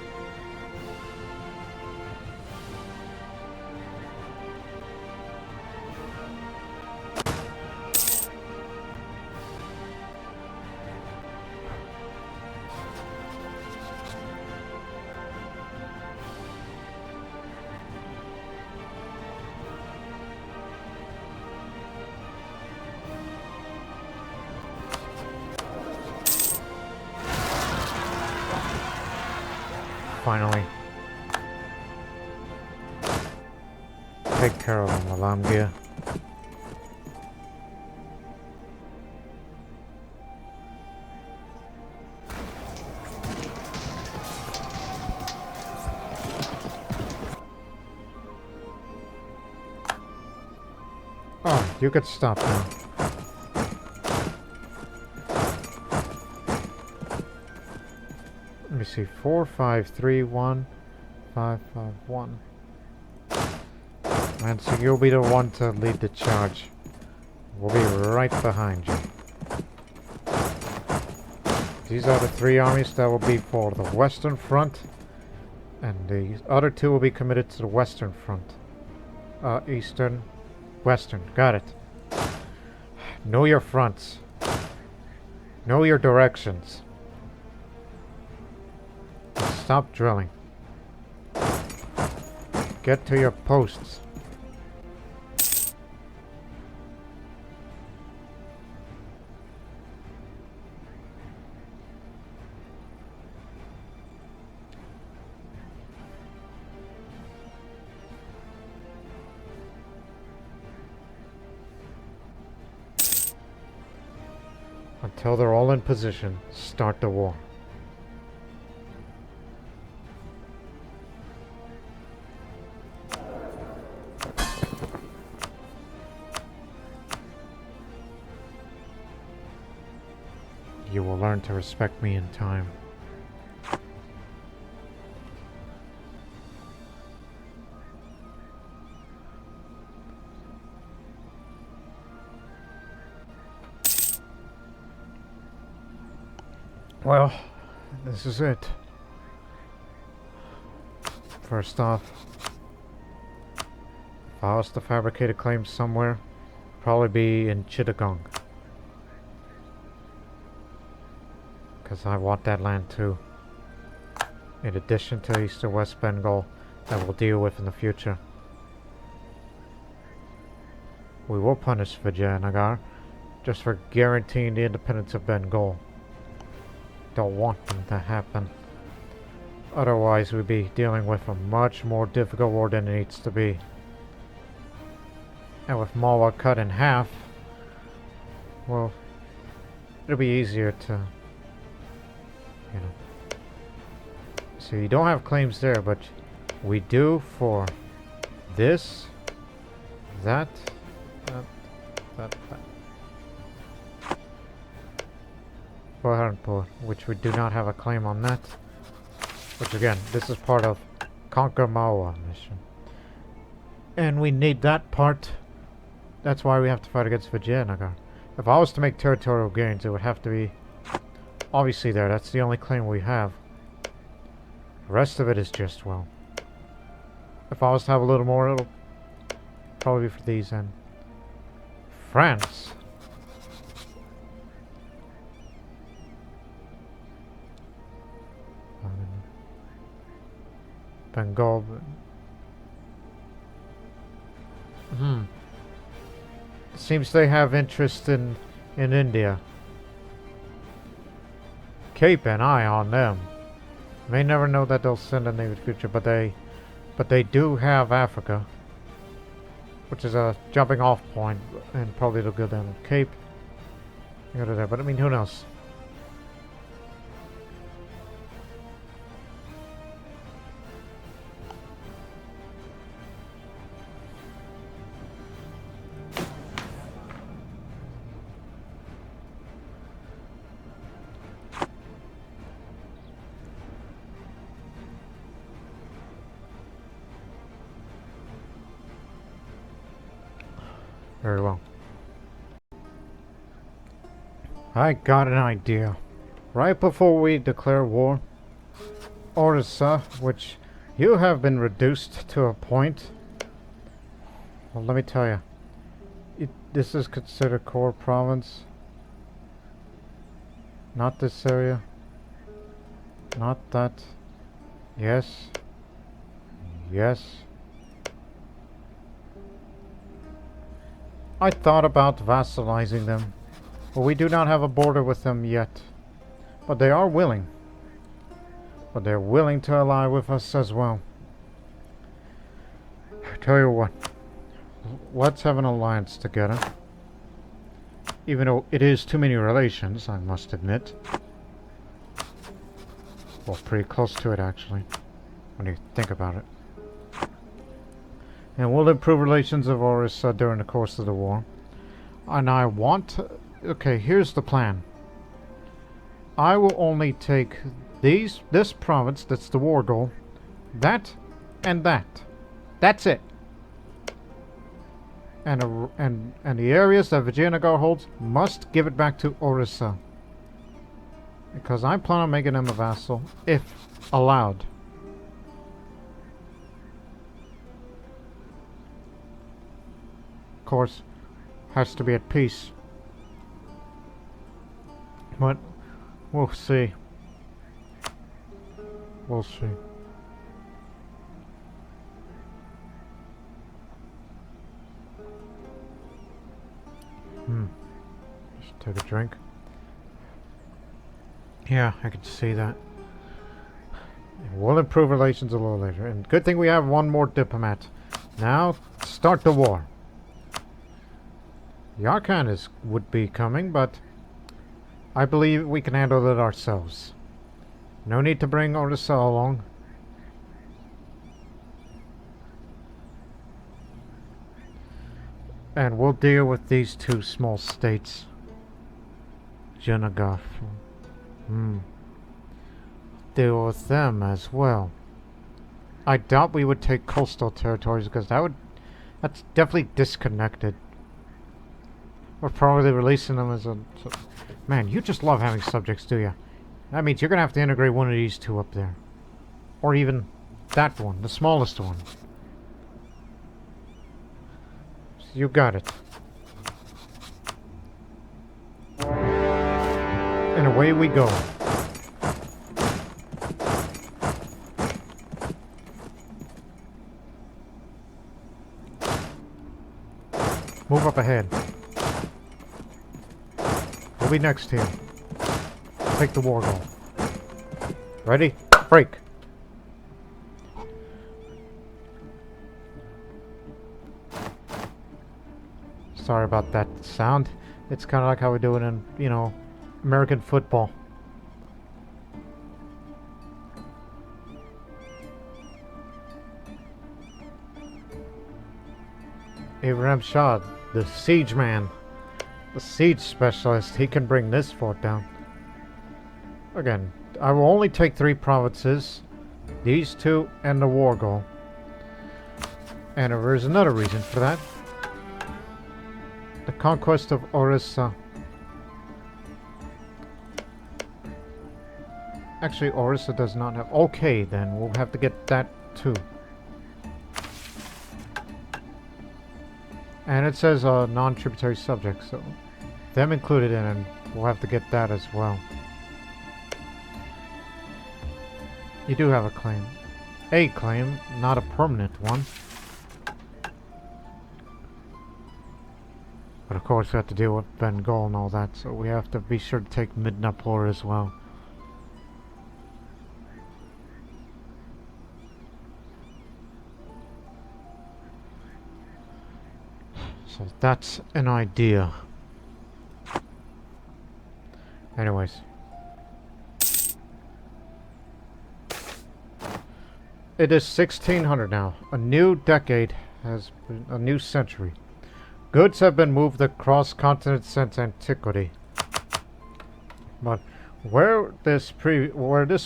A: Finally. Take care of them, Alamgir. Oh, you could stop now. Let me see, 4, 5, 3, 1, 5, 5, 1. And so you'll be the one to lead the charge. We'll be right behind you. These are the 3 armies that will be for the Western Front, and the other 2 will be committed to the Western Front. Eastern, Western, got it. Know your fronts. Know your directions. Stop drilling. Get to your posts. Until they're all in position, start the war. You will learn to respect me in time. Well, this is it. First off, if I was to fabricate a claim somewhere, it'd probably be in Chittagong. Because I want that land too. In addition to East or West Bengal that we'll deal with in the future. We will punish Vijayanagar just for guaranteeing the independence of Bengal. Don't want them to happen. Otherwise we'd be dealing with a much more difficult war than it needs to be. And with Malwa cut in half, well, it'll be easier to, you know. So you don't have claims there, but we do for this, that. Burhanpur, which we do not have a claim on that. Which again, this is part of Conquer Malwa mission. And we need that part. That's why we have to fight against Vijayanagar. If I was to make territorial gains, it would have to be obviously there. That's the only claim we have. The rest of it is just, well, if I was to have a little more, it'll probably be for these and France. Bengal. Seems they have interest in India. Keep an eye on them. May never know that they'll send a navy future, but they do have Africa, which is a jumping off point, and probably it'll go down to Cape. Go to there, but I mean, who knows? Very well. I got an idea. Right before we declare war, Orissa, which you have been reduced to a point. Well, let me tell you. This is considered core province. Not this area. Not that. Yes. Yes. I thought about vassalizing them, but we do not have a border with them yet. But they are willing. But they're willing to ally with us as well. I tell you what, let's have an alliance together. Even though it is too many relations, I must admit. Well, pretty close to it actually, when you think about it. And we'll improve relations of Orissa during the course of the war. And I want... Okay, here's the plan. I will only take this province, that's the war goal, that, and that. That's it. And the areas that Vijayanagar holds must give it back to Orissa. Because I plan on making them a vassal, if allowed. Course, has to be at peace. But we'll see. We'll see. Just take a drink. Yeah, I can see that. We'll improve relations a little later. And good thing we have one more diplomat. Now, start the war. Yarkhan would be coming, but I believe we can handle it ourselves. No need to bring Orissa along. And we'll deal with these two small states. Janagaf. Deal with them as well. I doubt we would take coastal territories because that's definitely disconnected. We're probably releasing them as a... Man, you just love having subjects, do you? That means you're gonna have to integrate one of these two up there. Or even that one, the smallest one. So you got it. And away we go. Move up ahead. We'll be next here. Take the war goal. Ready? Break. Sorry about that sound. It's kind of like how we do it in, you know, American football. Abraham Shah, the siege man, the siege specialist, he can bring this fort down. Again, I will only take 3 provinces, these 2 and the war goal. And there's another reason for that. The conquest of Orissa. Actually, Orissa does not have... Okay, then we'll have to get that too. And it says non-tributary subjects, so them included in, and we'll have to get that as well. You do have a claim. A claim, not a permanent one. But of course we have to deal with Bengal and all that, so we have to be sure to take Midnapore as well. So that's an idea. Anyways. It is 1600 now. A new decade has been a new century. Goods have been moved across continents since antiquity. But where this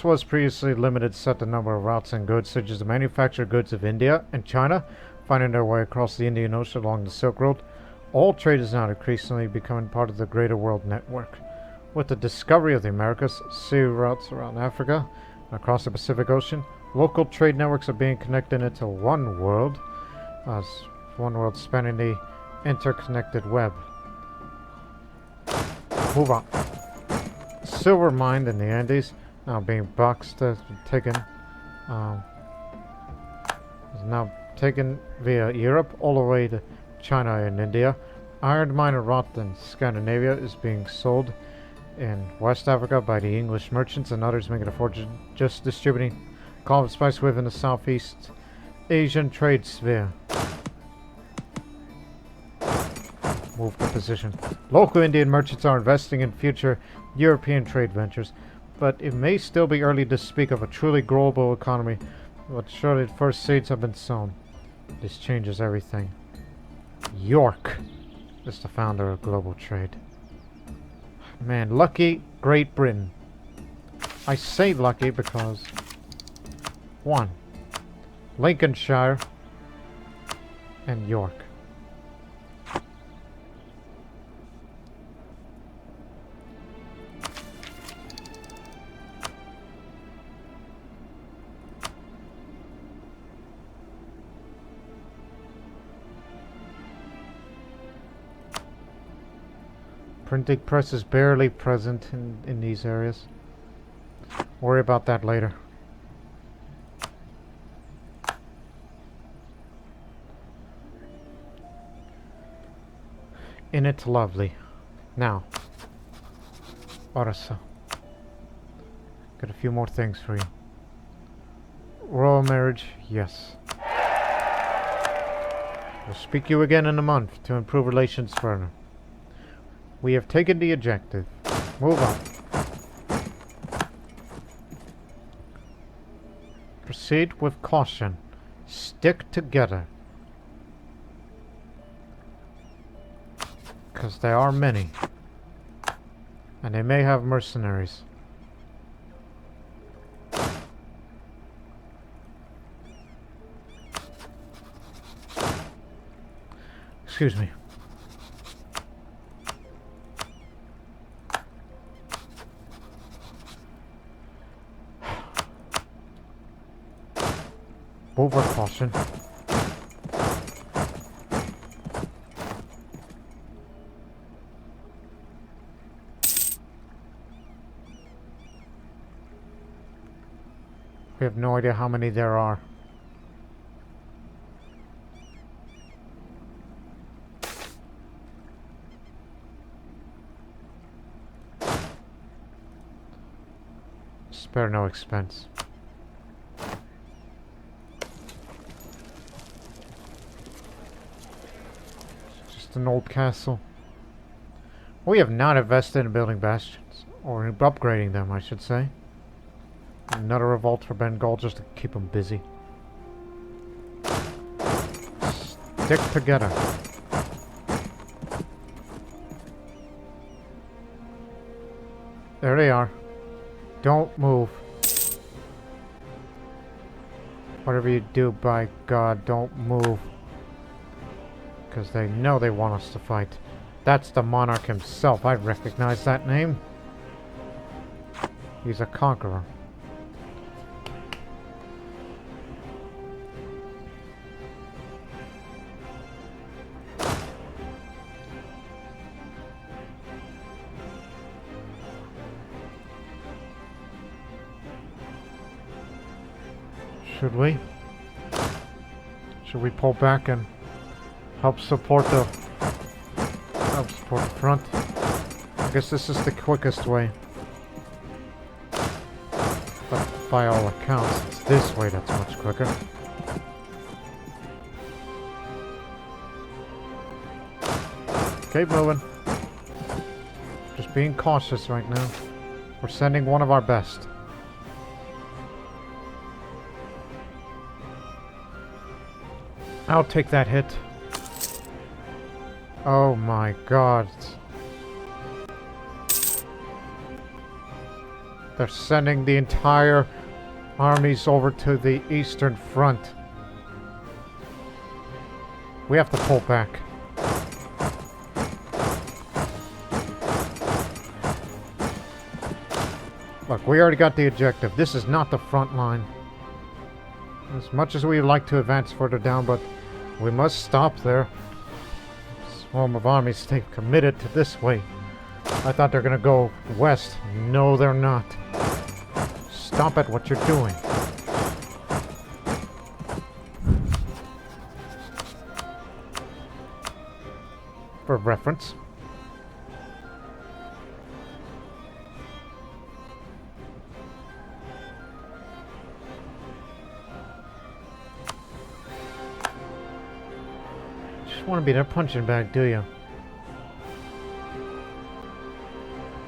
A: was previously limited set the number of routes and goods, such as the manufactured goods of India and China, finding their way across the Indian Ocean along the Silk Road, all trade is now increasingly becoming part of the greater world network. With the discovery of the Americas, sea routes around Africa, and across the Pacific Ocean, local trade networks are being connected into one world spanning the interconnected web. Move on. Silver mined in the Andes, now being boxed, taken, is now taken via Europe all the way to China and India. Iron mine and wrought in Scandinavia is being sold in West Africa by the English merchants, and others making a fortune just distributing common spice within the Southeast Asian trade sphere. Move to position. Local Indian merchants are investing in future European trade ventures, but it may still be early to speak of a truly global economy, but surely the first seeds have been sown. This changes everything. York is the founder of global trade. Man, lucky Great Britain. I say lucky because 1. Lincolnshire and York. Printing press is barely present in these areas. Worry about that later. In it lovely. Now, Orissa. Got a few more things for you. Royal marriage, yes. We'll speak you again in a month to improve relations further. We have taken the objective. Move on. Proceed with caution. Stick together. Because there are many. And they may have mercenaries. Excuse me. Over caution. We have no idea how many there are. Spare no expense. Just an old castle. We have not invested in building bastions, or in upgrading them, I should say. Another revolt for Bengal just to keep them busy. Stick together. There they are. Don't move. Whatever you do, by God, don't move. Because they know they want us to fight. That's the monarch himself. I recognize that name. He's a conqueror. Should we? Should we pull back and help support the front? I guess this is the quickest way. But by all accounts, it's this way that's much quicker. Keep moving. Just being cautious right now. We're sending one of our best. I'll take that hit. Oh my God. They're sending the entire armies over to the eastern front. We have to pull back. Look, we already got the objective. This is not the front line. As much as we would like to advance further down, but we must stop there. Swarm of armies stay committed to this way. I thought they're gonna go west. No, they're not. Stop at what you're doing. For reference. Want to be their punching bag, do you?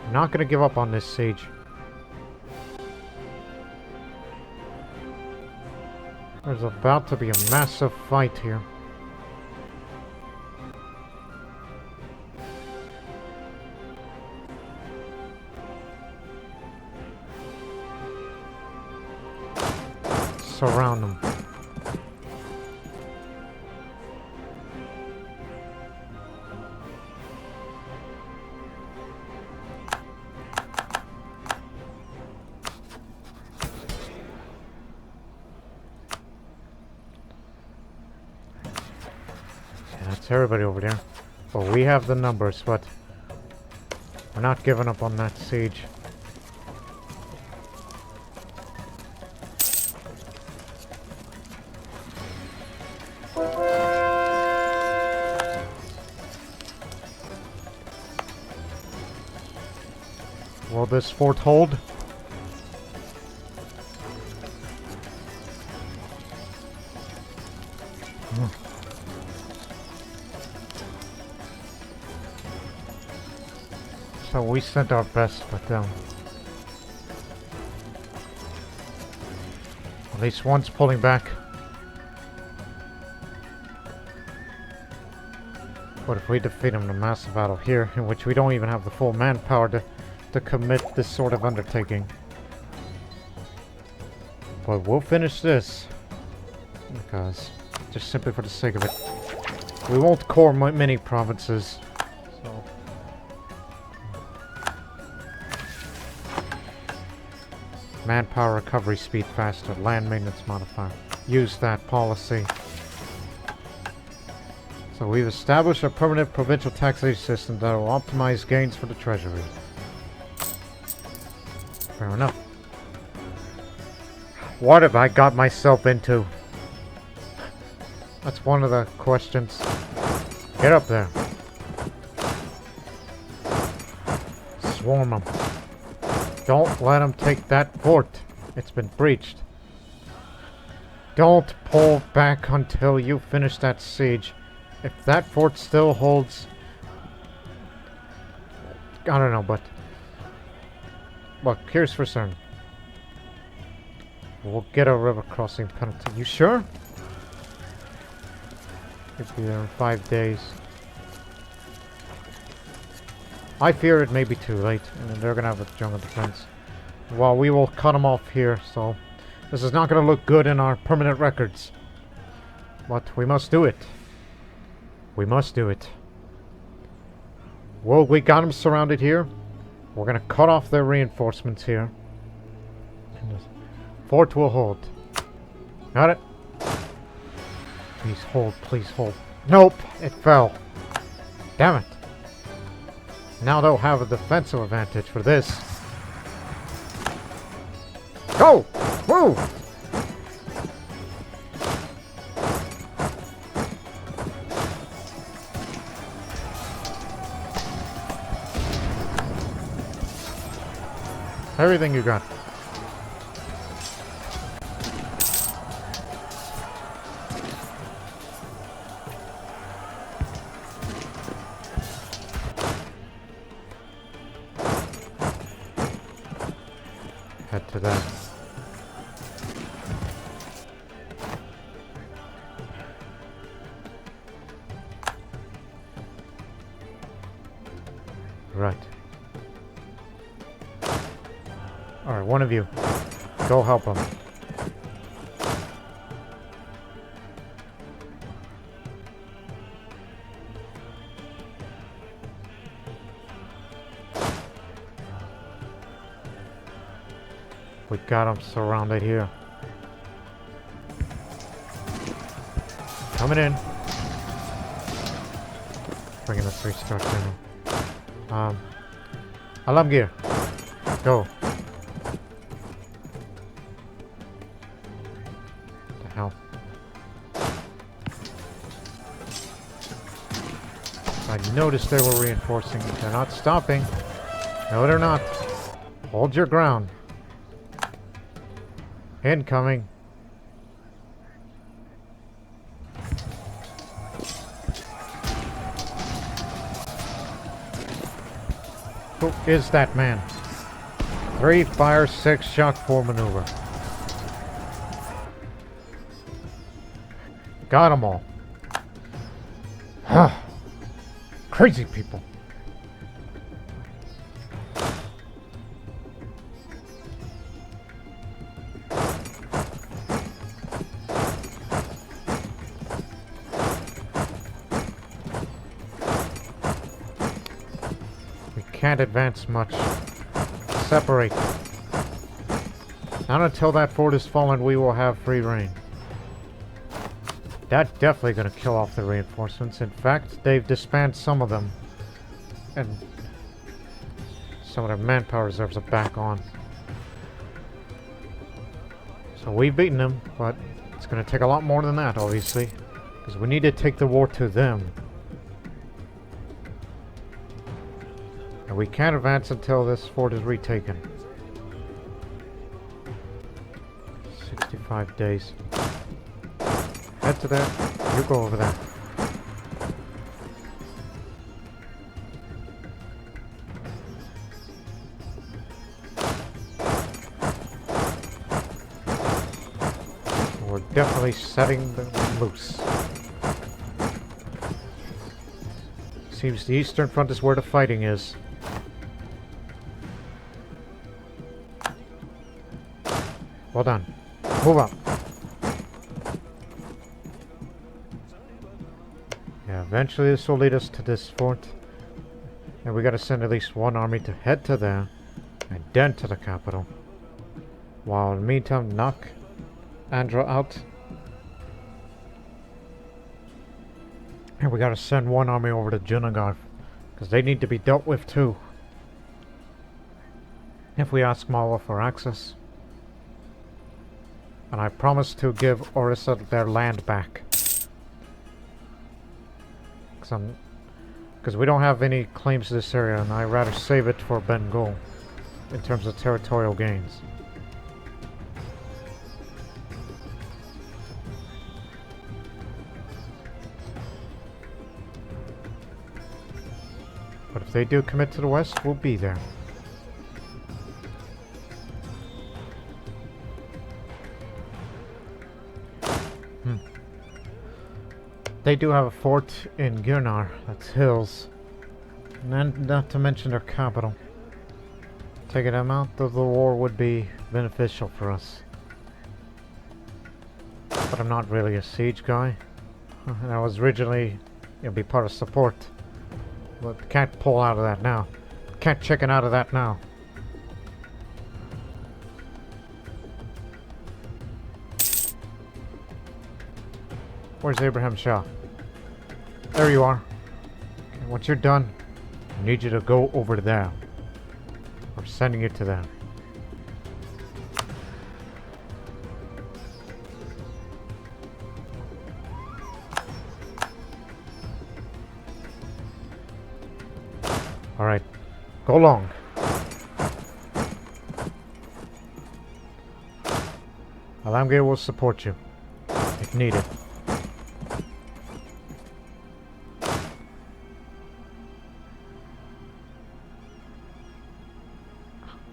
A: I'm not going to give up on this siege. There's about to be a massive fight here. Surround them. Everybody over there. Well, we have the numbers, but we're not giving up on that siege. Will this fort hold? So we sent our best, but at least one's pulling back. But if we defeat him in a massive battle here, in which we don't even have the full manpower to commit this sort of undertaking. But we'll finish this. Because, just simply for the sake of it. We won't core many provinces. So. Manpower recovery speed faster. Land maintenance modifier. use that policy. So we've established a permanent provincial taxation system that will optimize gains for the treasury. Fair enough. What have I got myself into? That's one of the questions. Get up there. Swarm them. Don't let them take that fort. It's been breached. Don't pull back until you finish that siege. If that fort still holds... I don't know, but... Look, here's for certain. We'll get a river crossing penalty. You sure? Could be there in 5 days. I fear it may be too late, and then they're gonna have a jungle defense. Well, we will cut them off here, so... This is not gonna look good in our permanent records. But we must do it. We must do it. Well, we got them surrounded here. We're gonna cut off their reinforcements here. And the fort will hold. Got it? Please hold, please hold. Nope, it fell. Damn it. Now they'll have a defensive advantage for this. Go! Move! Everything you got. Head to that. Right. Alright, one of you. Go help him. We got him surrounded here. Coming in. Bringing the 3-star general. Alamgir. Go. The hell. I noticed they were reinforcing. They're not stopping. No, they're not. Hold your ground. Incoming. Who is that man? 3 fire, 6 shock, 4 maneuver. Got them all. Crazy people. Can't advance much. Separate. Not until that fort is fallen, we will have free reign. That's definitely going to kill off the reinforcements. In fact, they've disbanded some of them. And some of their manpower reserves are back on. So we've beaten them, but it's going to take a lot more than that, obviously. Because we need to take the war to them. And we can't advance until this fort is retaken. 65 days. Head to there. You go over there. We're definitely setting them loose. Seems the Eastern Front is where the fighting is. Well done. Move up. Yeah, eventually this will lead us to this fort. And we gotta send at least one army to head to there. And then to the capital. While in the meantime, knock Andra out. And we gotta send one army over to Vijayanagar, because they need to be dealt with too. If we ask Mala for access. And I promise to give Orissa their land back. Because we don't have any claims to this area, and I'd rather save it for Bengal in terms of territorial gains. But if they do commit to the west, we'll be there. They do have a fort in Girnar, that's hills. And not to mention their capital. Taking them out of the war would be beneficial for us. But I'm not really a siege guy. And I was originally going to be part of support. But can't pull out of that now. Can't chicken out of that now. Where's Abraham Shah? There you are. Okay, once you're done, I need you to go over to there. We're sending you to them. Alright, go long. Alamgir will support you, if needed.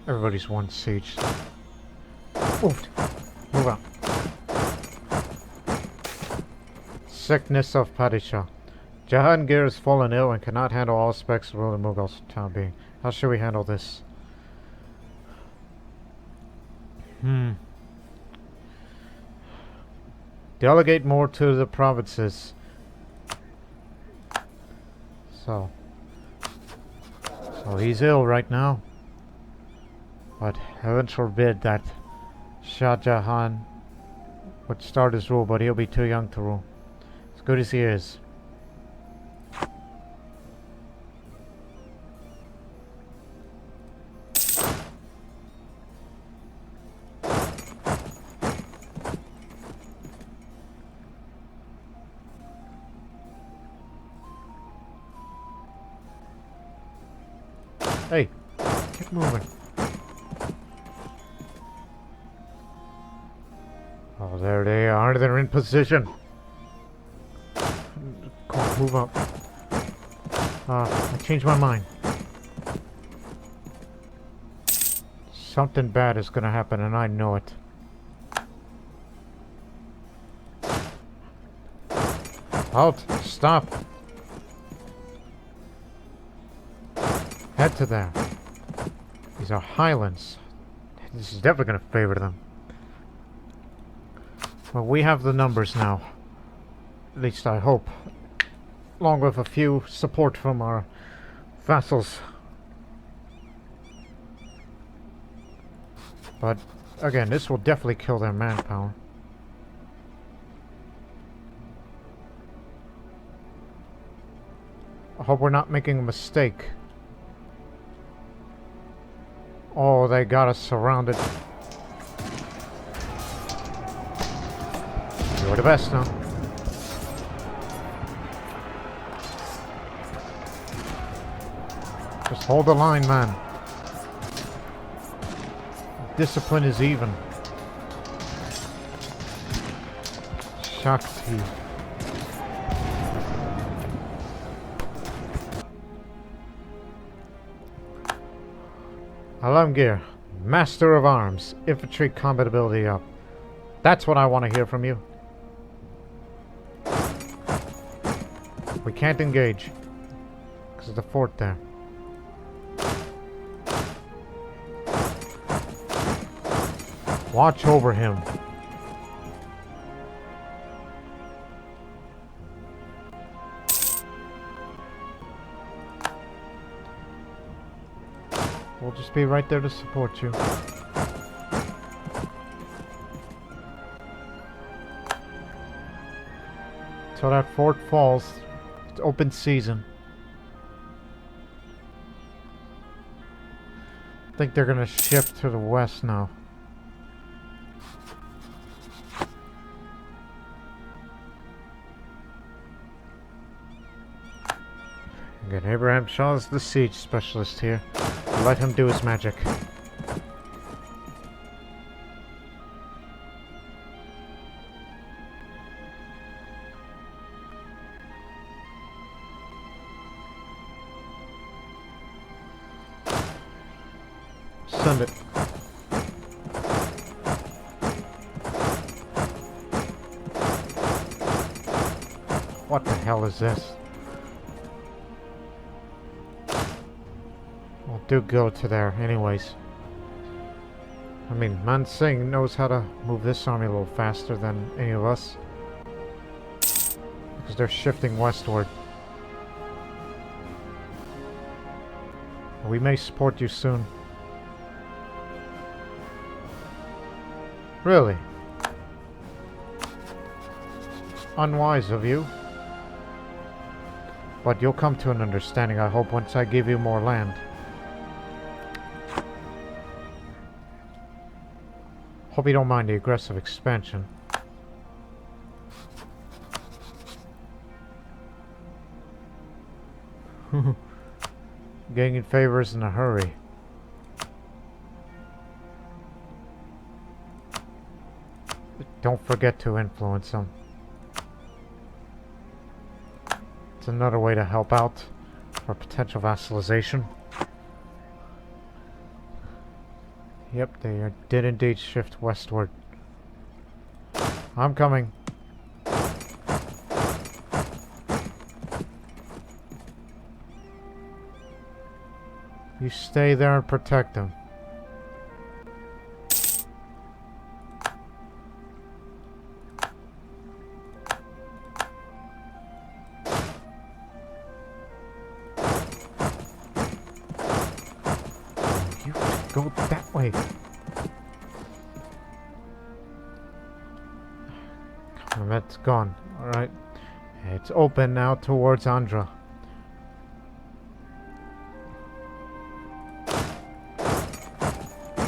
A: Everybody's one siege. Moved. Move out. Sickness of Padishah. Jahangir has fallen ill and cannot handle all aspects of the Mughals for the time being. How should we handle this? Delegate more to the provinces. So he's ill right now. But heaven forbid that Shah Jahan would start his rule, but he'll be too young to rule. As good as he is. Hey, keep moving. Oh, there they are. They're in position. Come on, move up. I changed my mind. Something bad is gonna happen, and I know it. Halt! Stop! Head to there. These are highlands. This is definitely gonna favor them. Well, we have the numbers now. At least I hope. Along with a few support from our vassals. But, again, this will definitely kill their manpower. I hope we're not making a mistake. Oh, they got us surrounded. You're the best now. Just hold the line, man. Discipline is even. Shakti. Alamgir, Master of Arms, Infantry combat ability up. That's what I want to hear from you. We can't engage because of the fort there. Watch over him. We'll just be right there to support you. Till that fort falls, It's open season. I think they're gonna shift to the west now. Again, Abraham Shaw is the siege specialist here. Let him do his magic. Send it. What the hell is this? Well, do go to there anyways. I mean, Man Singh knows how to move this army a little faster than any of us. Because they're shifting westward. We may support you soon. Really? Unwise of you. But you'll come to an understanding, I hope, once I give you more land. Hope you don't mind the aggressive expansion. Gaining favors in a hurry. Don't forget to influence them. It's another way to help out for potential vassalization. Yep, they did indeed shift westward. I'm coming. You stay there and protect them. Go that way. That's gone. Alright. It's open now towards Andhra.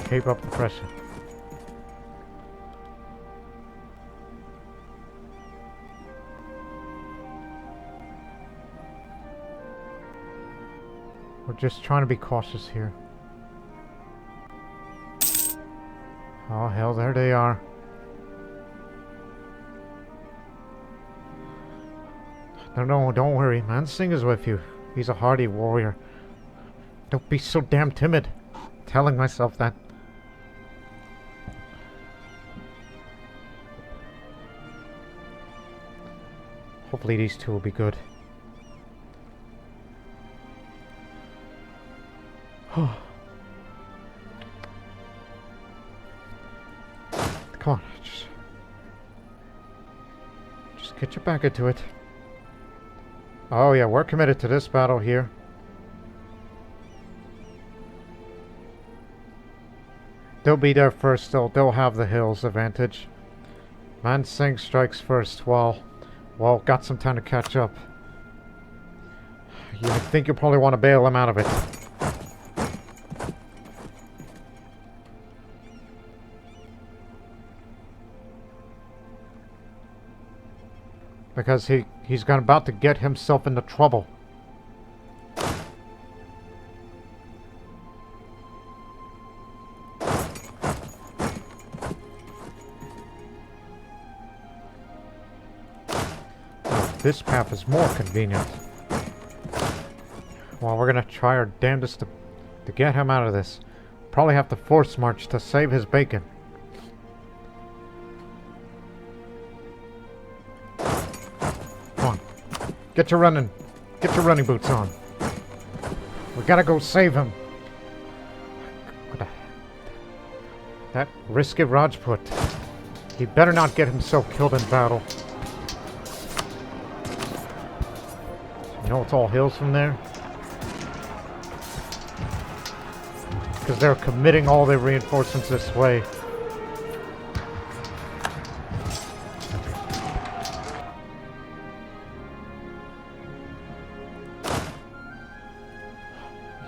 A: Keep up the pressure. We're just trying to be cautious here. Oh hell, there they are. No, don't worry. Man Singh is with you. He's a hardy warrior. Don't be so damn timid. Telling myself that. Hopefully these two will be good. Come on. Just get your back into it. Oh yeah, we're committed to this battle here. They'll be there first, they'll have the hills advantage. Man Singh strikes first while got some time to catch up. I think you'll probably want to bail him out of it. Because he's about to get himself into trouble. This path is more convenient. Well, we're gonna try our damnedest to get him out of this. Probably have to force march to save his bacon. Get your running boots on. We gotta go save him. That risky Rajput. He better not get himself killed in battle. You know it's all hills from there? Because they're committing all their reinforcements this way.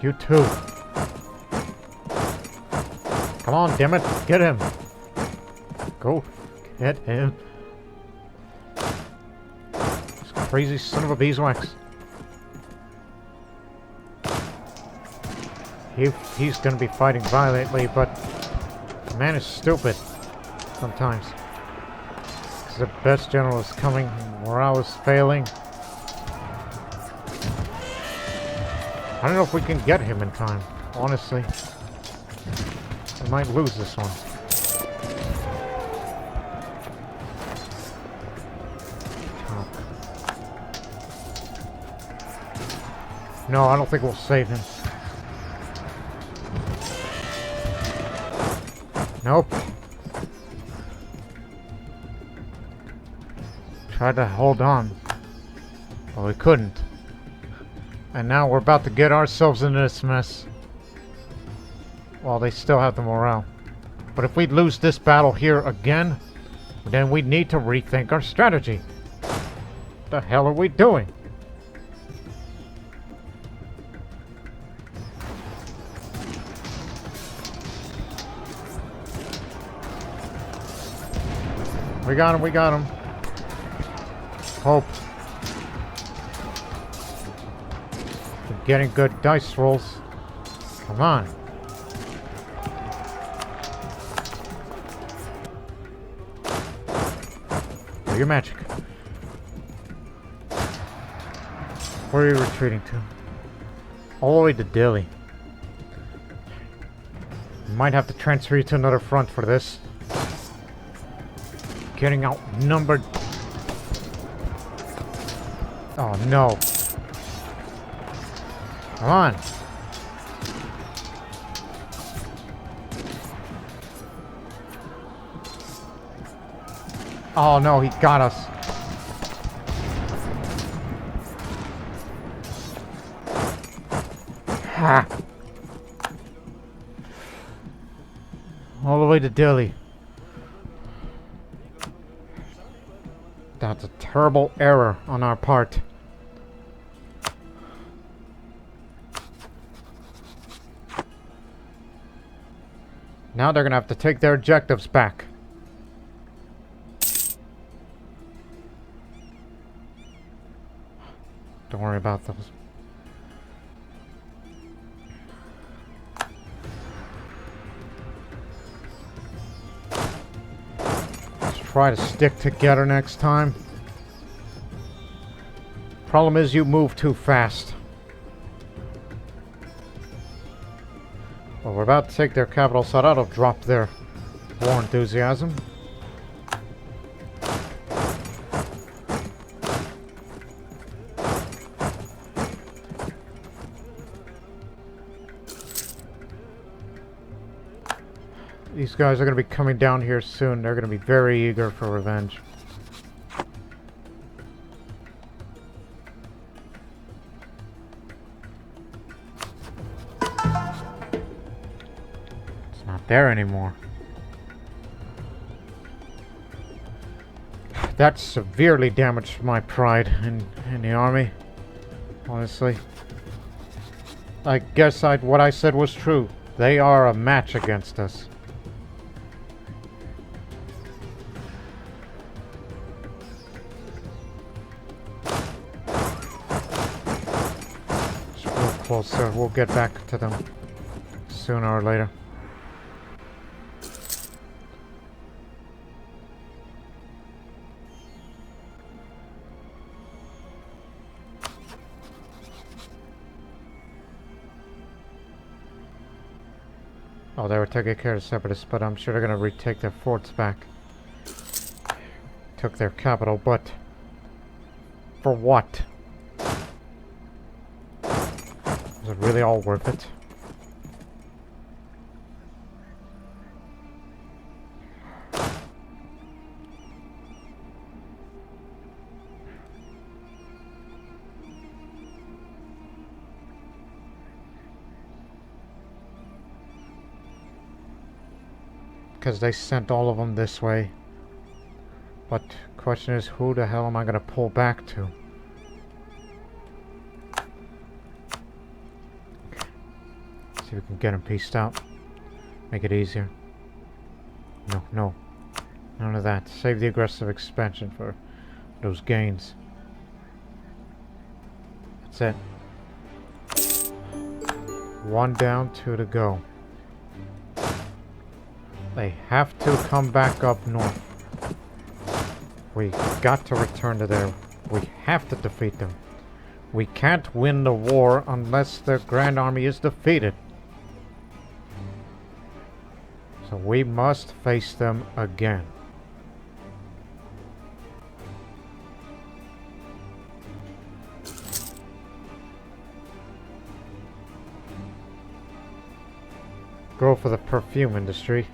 A: You too. Come on, damn it. Get him. Go. Get him. This crazy son of a beeswax. He's gonna be fighting violently, but the man is stupid sometimes. Because the best general is coming, morale is failing. I don't know if we can get him in time, honestly. We might lose this one. No, I don't think we'll save him. Nope. Tried to hold on, but we couldn't. And now we're about to get ourselves into this mess. Well, they still have the morale. But if we lose this battle here again, then we need to rethink our strategy. What the hell are we doing? We got him, we got him. Hope. We're getting good dice rolls. Come on. Do your magic. Where are you retreating to? All the way to Delhi. Might have to transfer you to another front for this. Getting outnumbered. Oh no. Come on. Oh no, he got us. Ha. All the way to Delhi. That's a terrible error on our part. Now they're gonna have to take their objectives back. Don't worry about those. Let's try to stick together next time. Problem is you move too fast. Well, we're about to take their capital, so that'll drop their war enthusiasm. These guys are going to be coming down here soon. They're going to be very eager for revenge. It's not there anymore. That severely damaged my pride in the army. Honestly. I guess what I said was true. They are a match against us. Closer. We'll get back to them sooner or later. Oh, they were taking care of the separatists, but I'm sure they're going to retake their forts back. Took their capital, but for what? Is it really all worth it? Because they sent all of them this way. But question is, who the hell am I going to pull back to? See if we can get him pieced out. Make it easier. No, no. None of that. Save the aggressive expansion for those gains. That's it. 1 down, 2 to go. They have to come back up north. We got to return to there. We have to defeat them. We can't win the war unless the Grand Army is defeated. So we must face them again. Go for the perfume industry.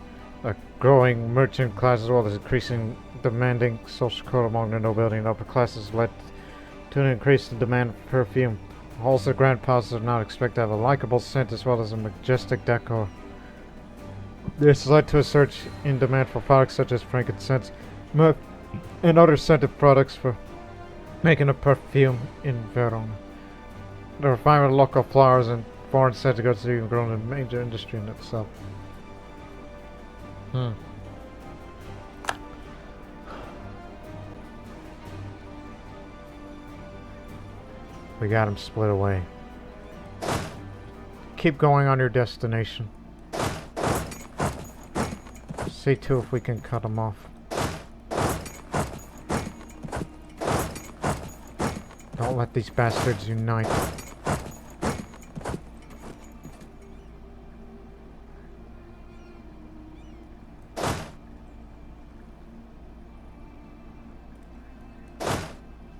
A: A growing merchant class as well as increasing demanding social code among the nobility and upper classes led to an increase in demand for perfume. Halls of grand palaces are not expected to have a likable scent as well as a majestic decor. This led to a surge in demand for products such as frankincense and other scented products for making a perfume in Verona. The refinement of local flowers and foreign scented goods have even grown a major industry in itself. We got him split away. Keep going on your destination. See too if we can cut him off. Don't let these bastards unite.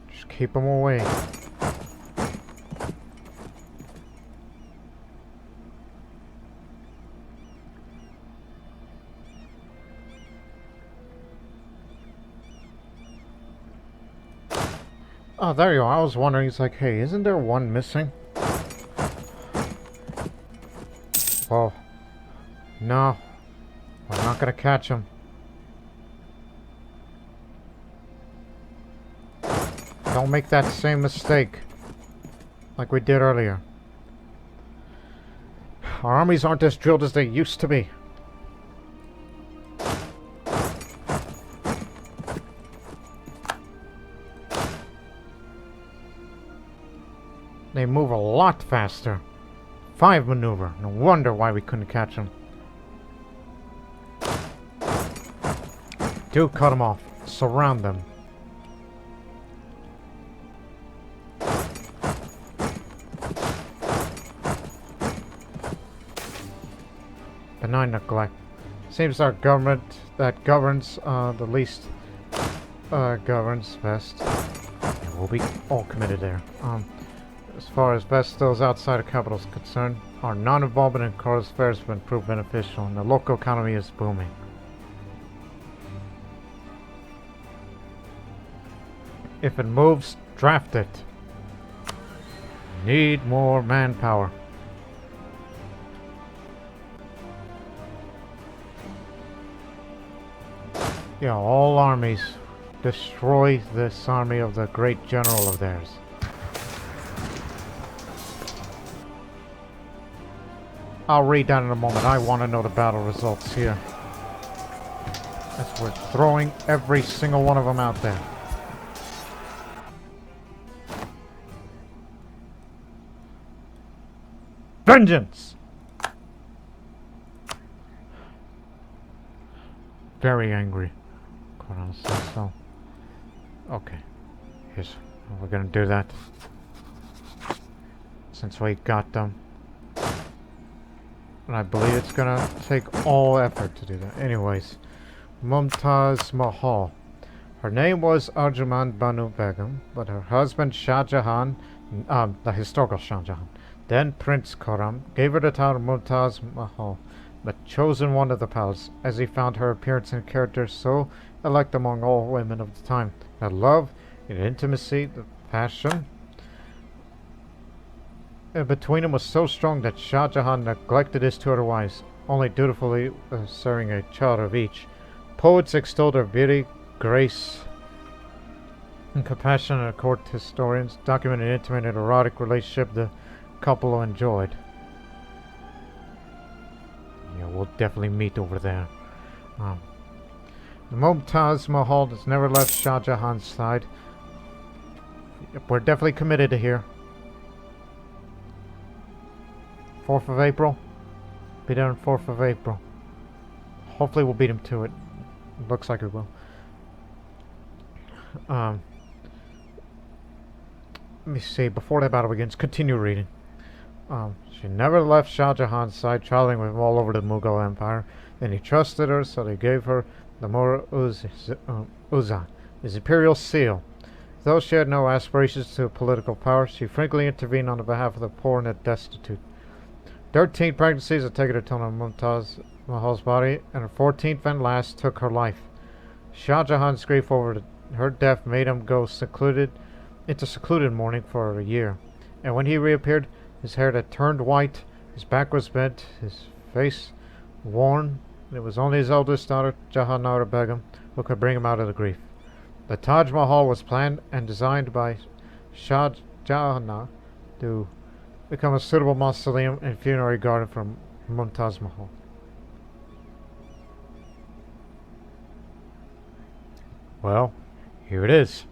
A: Just keep them away. Oh, there you are. I was wondering, it's like, hey, isn't there one missing? Well, no. We're not gonna catch him. Don't make that same mistake like we did earlier. Our armies aren't as drilled as they used to be. They move a lot faster. 5 maneuver. No wonder why we couldn't catch them. Do cut them off. Surround them. Benign neglect. Seems our government that governs the least governs best. Yeah, we'll be all committed there. As far as best those outside of capital is concerned, our non-involvement in court affairs has been proved beneficial and the local economy is booming. If it moves, draft it. Need more manpower. Yeah, all armies destroy this army of the great general of theirs. I'll read that in a moment. I want to know the battle results here. As we're throwing every single one of them out there. Vengeance! Very angry. Quite honestly, so. Okay. Here's. We're gonna do that. Since we got them. And I believe it's gonna take all effort to do that. Anyways, Mumtaz Mahal. Her name was Arjuman Banu Begum, but her husband Shah Jahan, the historical Shah Jahan, then Prince Khurram, gave her the title Mumtaz Mahal, but chosen one of the palace, as he found her appearance and character so elect among all women of the time. The love, the intimacy, the passion between them was so strong that Shah Jahan neglected his two other wives, only dutifully serving a child of each. Poets extolled her beauty, grace, and compassion, and court historians documented an intimate and erotic relationship the couple enjoyed. will definitely meet over there. The Mumtaz Mahal has never left Shah Jahan's side. Yep, we're definitely committed to here. 4th of April. Be there on 4th of April. Hopefully we'll beat him to it. Looks like we will. Let me see. Before that battle begins, continue reading. She never left Shah Jahan's side, traveling with him all over the Mughal Empire. Then he trusted her, so they gave her the Uza, his imperial seal. Though she had no aspirations to political power, she frequently intervened on the behalf of the poor and the destitute. 13 pregnancies had taken a toll on Mumtaz Mahal's body, and her 14th and last took her life. Shah Jahan's grief over her death made him go into secluded mourning for a year. And when he reappeared, his hair had turned white, his back was bent, his face worn, and it was only his eldest daughter, Jahanara Begum, who could bring him out of the grief. The Taj Mahal was planned and designed by Shah Jahan to become a suitable mausoleum and funerary garden for Mumtaz Mahal. Well, here it is.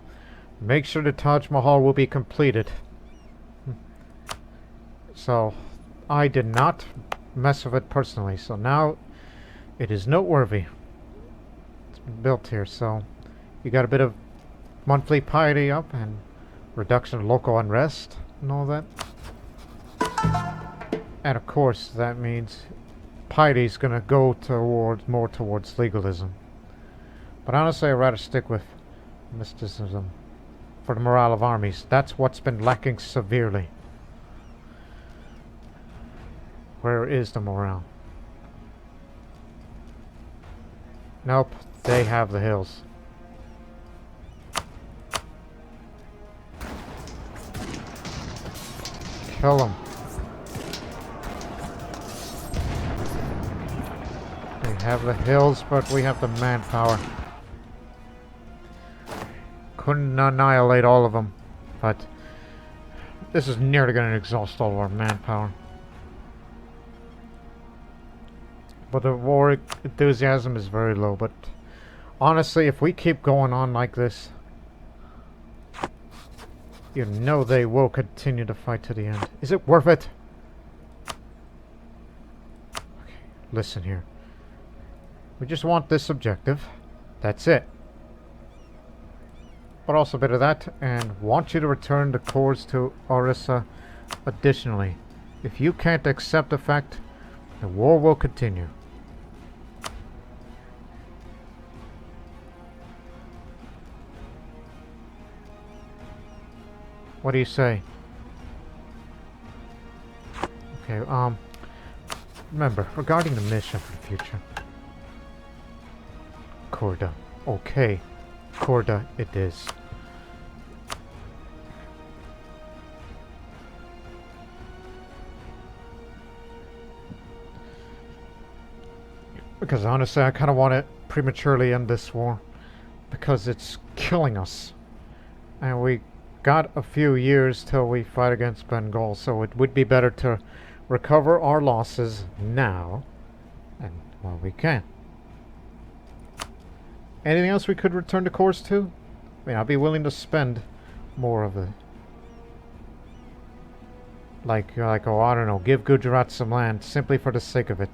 A: Make sure the Taj Mahal will be completed. So, I did not mess with it personally, so now it is noteworthy. It's been built here, so you got a bit of monthly piety up and reduction of local unrest and all that. And of course, that means piety is going to go more towards legalism. But honestly, I'd rather stick with mysticism for the morale of armies. That's what's been lacking severely. Where is the morale? Nope, they have the hills. Kill them. They have the hills, but we have the manpower. Couldn't annihilate all of them, but this is nearly going to exhaust all of our manpower. But the war enthusiasm is very low, but honestly, if we keep going on like this, you know they will continue to fight to the end. Is it worth it? Okay, listen here. We just want this objective. That's it. But also a bit of that, and want you to return the cores to Orissa additionally. If you can't accept the fact, the war will continue. What do you say? Okay, remember, regarding the mission for the future. Korda. Okay. Korda it is. Because honestly, I kind of want to prematurely end this war. Because it's killing us. And we got a few years till we fight against Bengal, so it would be better to recover our losses now, and while we can. Anything else we could return the cores to? I mean, I'd be willing to spend more of it. Like, oh, I don't know, give Gujarat some land simply for the sake of it.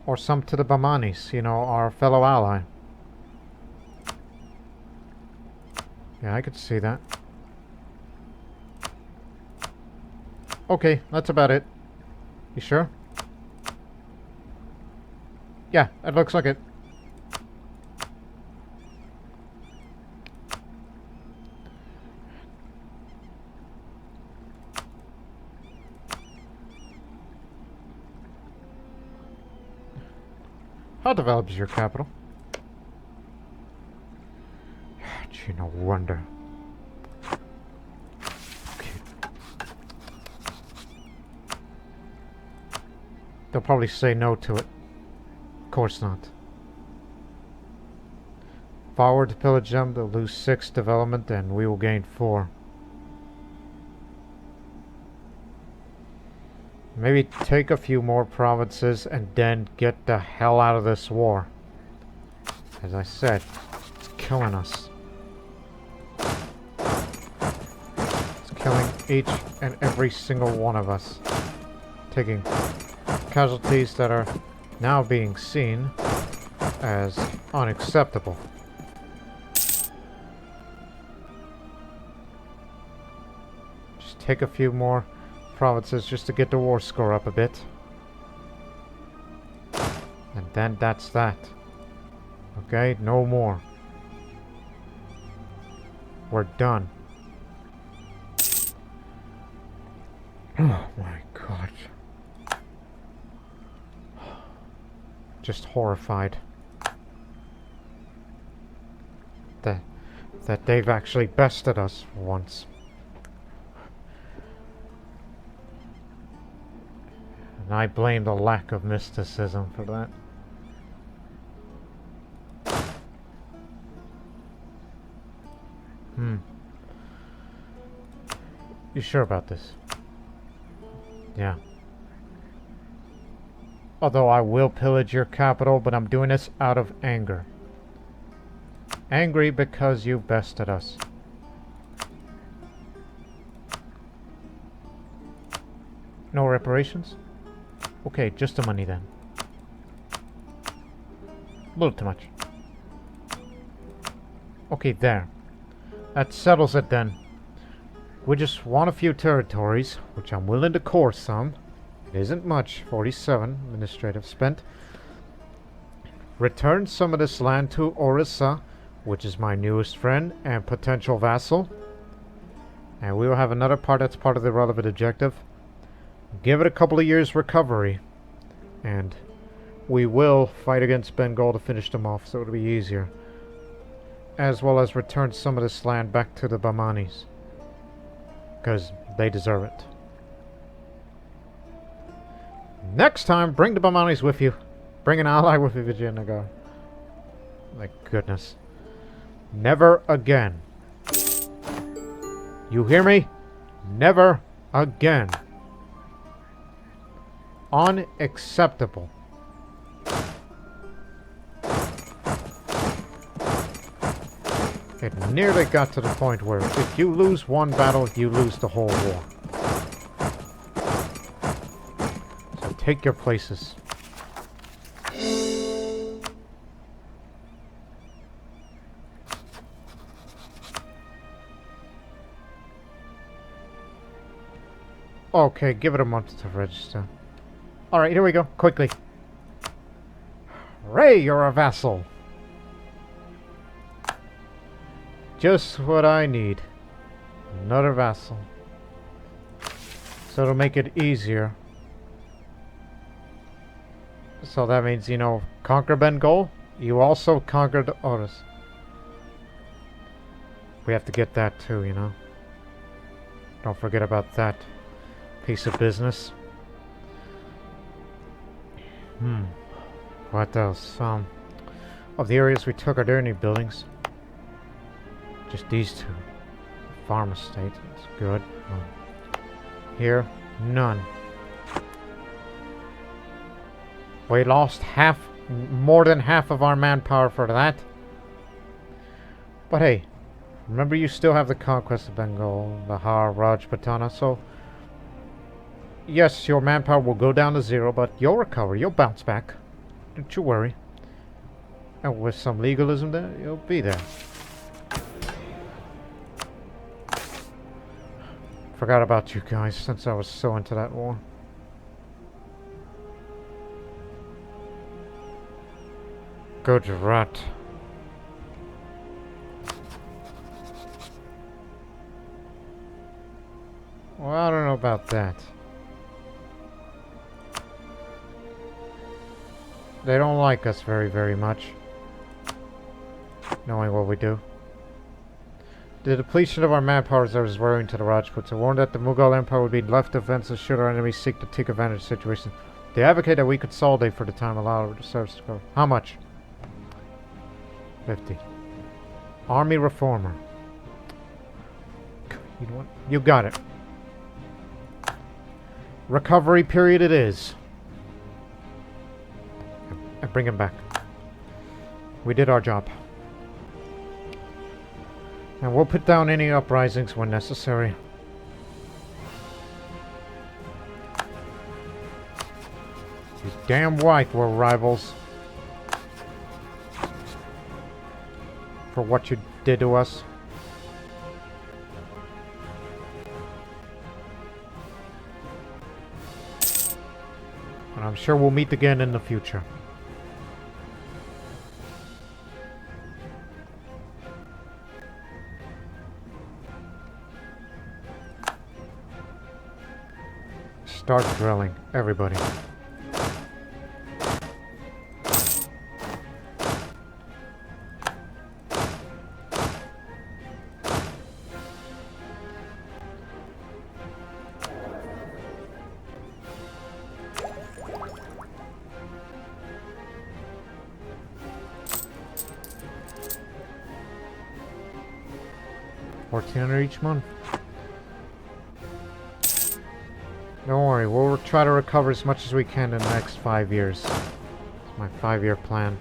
A: Or some to the Bamanis, you know, our fellow ally. Yeah, I could see that. Okay, that's about it. You sure? Yeah, it looks like it. How developed is your capital? Gee, no wonder. Okay. They'll probably say no to it. Of course not. Forward to pillage them, they'll lose 6 development and we will gain 4. Maybe take a few more provinces and then get the hell out of this war. As I said, it's killing us. It's killing each and every single one of us. Taking casualties that are now being seen as unacceptable. Just take a few more provinces just to get the war score up a bit. And then that's that. Okay, no more. We're done. Oh my god. Just horrified. That they've actually bested us for once. And I blame the lack of mysticism for that. You sure about this? Yeah. Although I will pillage your capital, but I'm doing this out of anger. Angry because you bested us. No reparations? Okay, just the money then. A little too much. Okay, there. That settles it then. We just want a few territories, which I'm willing to core some. It isn't much, 47 administrative spent. Return some of this land to Orissa, which is my newest friend and potential vassal. And we will have another part that's part of the relevant objective. Give it a couple of years recovery. And we will fight against Bengal to finish them off, so it'll be easier. As well as return some of this land back to the Bahmanis. Because they deserve it. Next time, bring the Bahmanis with you. Bring an ally with you, Vijayanagar. My goodness. Never again. You hear me? Never again. Unacceptable. It nearly got to the point where if you lose one battle, you lose the whole war. So take your places. Okay, give it a month to register. Alright, here we go. Quickly. Ray, you're a vassal. Just what I need. Another vassal. So it'll make it easier. So that means, you know, conquer Bengal. You also conquered Oris. We have to get that too, you know. Don't forget about that piece of business. What else? Of the areas we took, are there any buildings? Just these two. Farm estate. That's good. Here, none. We lost more than half of our manpower for that. But hey, remember you still have the conquest of Bengal, Bihar, Rajputana, so yes, your manpower will go down to 0, but you'll recover, you'll bounce back. Don't you worry. And with some legalism there, you'll be there. Forgot about you guys since I was so into that war. Gujarat. Well, I don't know about that. They don't like us very, very much. Knowing what we do. The depletion of our manpower reserves is worrying to the Rajputs. I warned that the Mughal Empire would be left defenseless should our enemies seek to take advantage of the situation. They advocate that we consolidate for the time, allow our reserves to grow. How much? 50. Army reformer. You know what? You got it. Recovery period it is. And bring him back. We did our job. And we'll put down any uprisings when necessary. You're damn right we're rivals. For what you did to us. And I'm sure we'll meet again in the future. Start drilling, everybody. $1,400 each month. Don't worry, we'll try to recover as much as we can in the next 5 years. It's my 5-year plan.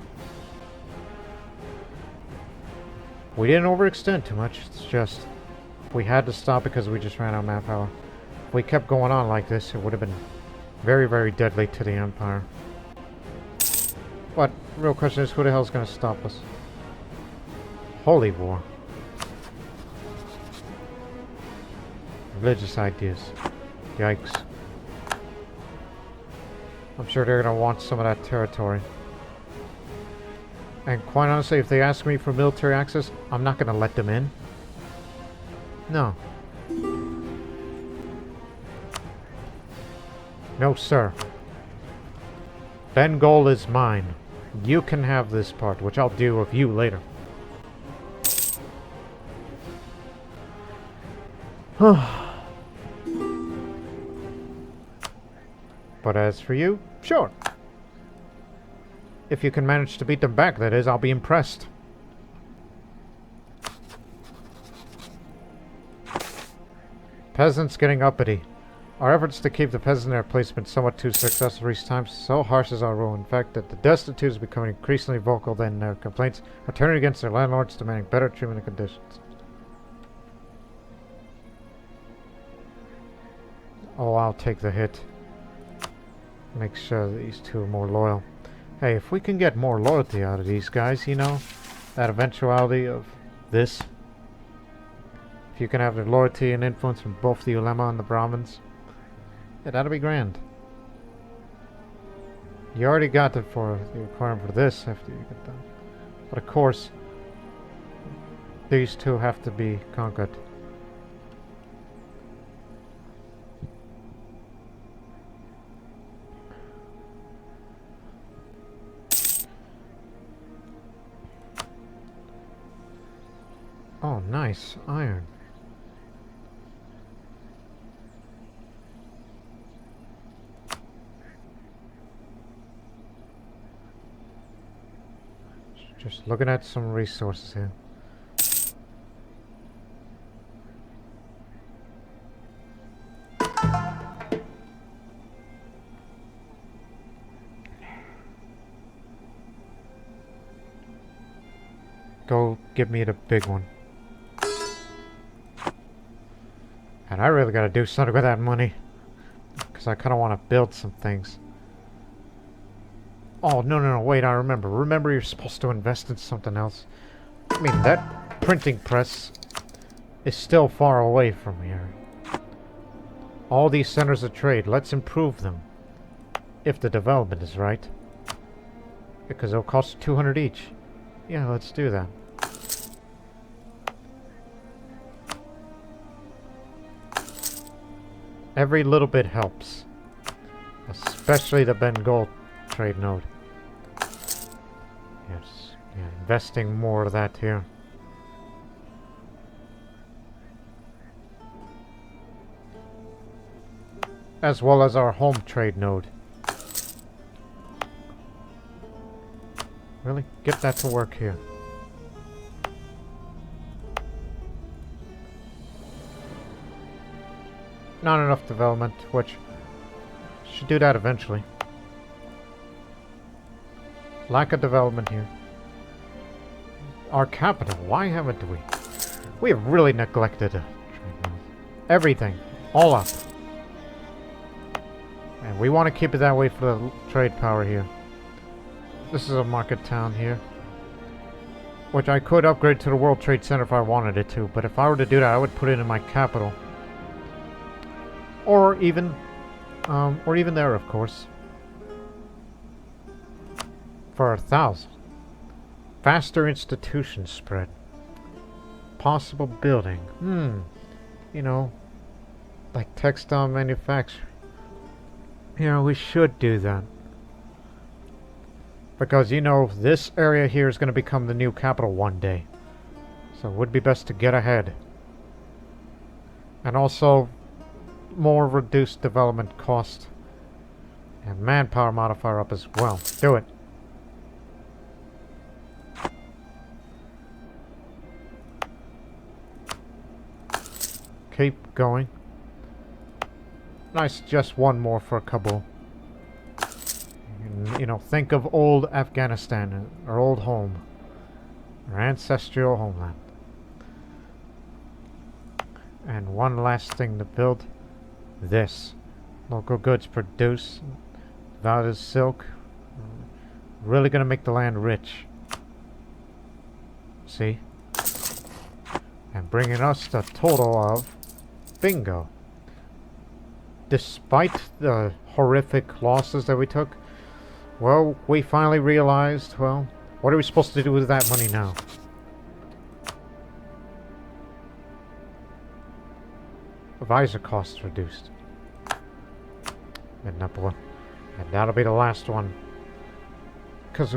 A: We didn't overextend too much, it's just we had to stop because we just ran out of manpower. If we kept going on like this, it would have been very, very deadly to the Empire. But the real question is, who the hell is going to stop us? Holy war. Religious ideas. Yikes. I'm sure they're going to want some of that territory. And quite honestly, if they ask me for military access, I'm not going to let them in. No. No, sir. Bengal is mine. You can have this part, which I'll do with you later. But as for you, sure. If you can manage to beat them back, that is, I'll be impressed. Peasants getting uppity. Our efforts to keep the peasants in their place have been somewhat too successful recent times. So harsh is our rule, in fact, that the destitute is becoming increasingly vocal then their complaints are turning against their landlords, demanding better treatment and conditions. Oh, I'll take the hit. Make sure that these two are more loyal. Hey, if we can get more loyalty out of these guys, you know, that eventuality of this. If you can have the loyalty and influence from both the ulema and the Brahmins, yeah, that'll be grand. You already got it for the requirement for this after you get done. But of course, these two have to be conquered. Oh, nice. Iron. Just looking at some resources here. Go give me the big one. And I really gotta do something with that money. Because I kinda wanna build some things. Oh, no, wait, I remember. Remember you're supposed to invest in something else. I mean, that printing press is still far away from here. All these centers of trade, let's improve them. If the development is right. Because it'll cost 200 each. Yeah, let's do that. Every little bit helps. Especially the Bengal trade node. Yes, yeah, investing more of that here. As well as our home trade node. Really? Get that to work here. Not enough development, which should do that eventually. Lack of development here. Our capital, why haven't we? We have really neglected everything. All up. And we want to keep it that way for the trade power here. This is a market town here. Which I could upgrade to the World Trade Center if I wanted it to. But if I were to do that, I would put it in my capital. Or even there, of course. For 1,000. Faster institution spread. Possible building. You know, like textile manufacturing. You know, we should do that. Because, you know, this area here is going to become the new capital one day. So it would be best to get ahead. And also, more reduced development cost. And manpower modifier up as well. Do it. Keep going. Nice, just one more for Kabul. You know, think of old Afghanistan, our old home. Our ancestral homeland. And one last thing to build. This. Local goods produce. That is silk. Really gonna make the land rich. See? And bringing us the total of bingo. Despite the horrific losses that we took, well, we finally realized, well, what are we supposed to do with that money now? Advisor costs reduced. And that'll be the last one. Because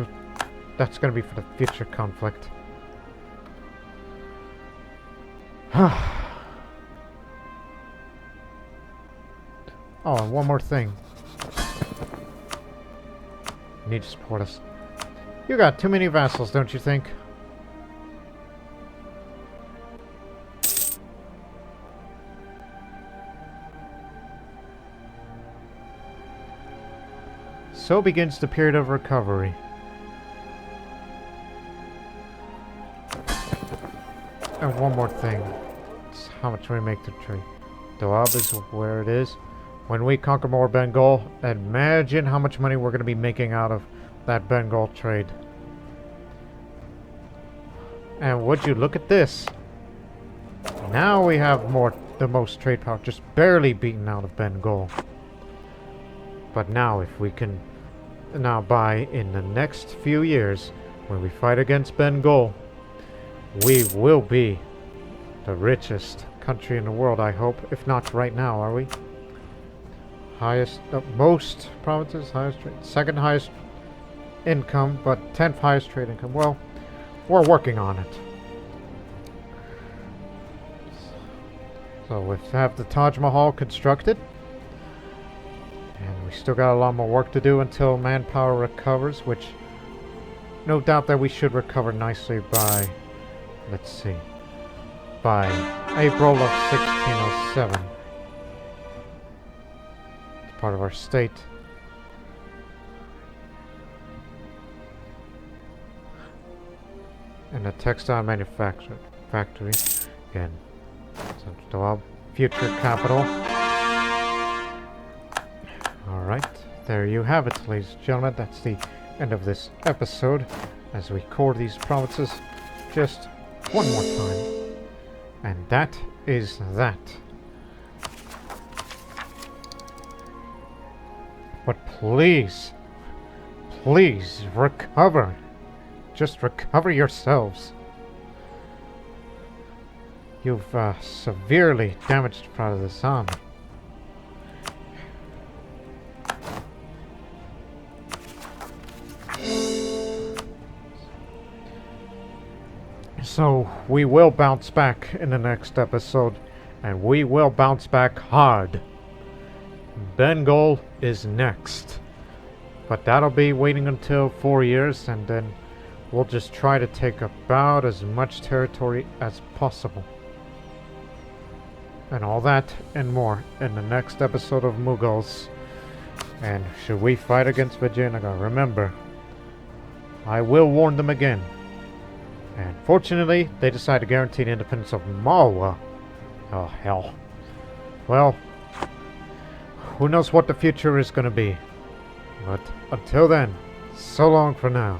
A: that's going to be for the future conflict. Oh, and one more thing. You need to support us. You got too many vassals, don't you think? So begins the period of recovery. And one more thing. It's how much we make the trade. Doab is where it is. When we conquer more Bengal, imagine how much money we're going to be making out of that Bengal trade. And would you look at this? Now we have the most trade power, just barely beaten out of Bengal. But now if we can by in the next few years, when we fight against Bengal, we will be the richest country in the world, I hope. If not right now, are we? Highest, most provinces, highest trade, second highest income, but 10th highest trade income. Well, we're working on it. So we have the Taj Mahal constructed. And we still got a lot more work to do until manpower recovers, which no doubt that we should recover nicely by, let's see, by April of 1607. It's part of our state. And a textile manufacturing factory. Again, Central future capital. Alright, there you have it, ladies and gentlemen. That's the end of this episode as we core these provinces just one more time. And that is that. But please, please recover. Just recover yourselves. You've severely damaged part of this army. So, we will bounce back in the next episode, and we will bounce back hard. Bengal is next. But that'll be waiting until 4 years, and then we'll just try to take about as much territory as possible. And all that and more in the next episode of Mughals. And should we fight against Vijayanagar, remember, I will warn them again. And fortunately, they decided to guarantee the independence of Malwa. Oh, hell. Well, who knows what the future is going to be. But until then, so long for now.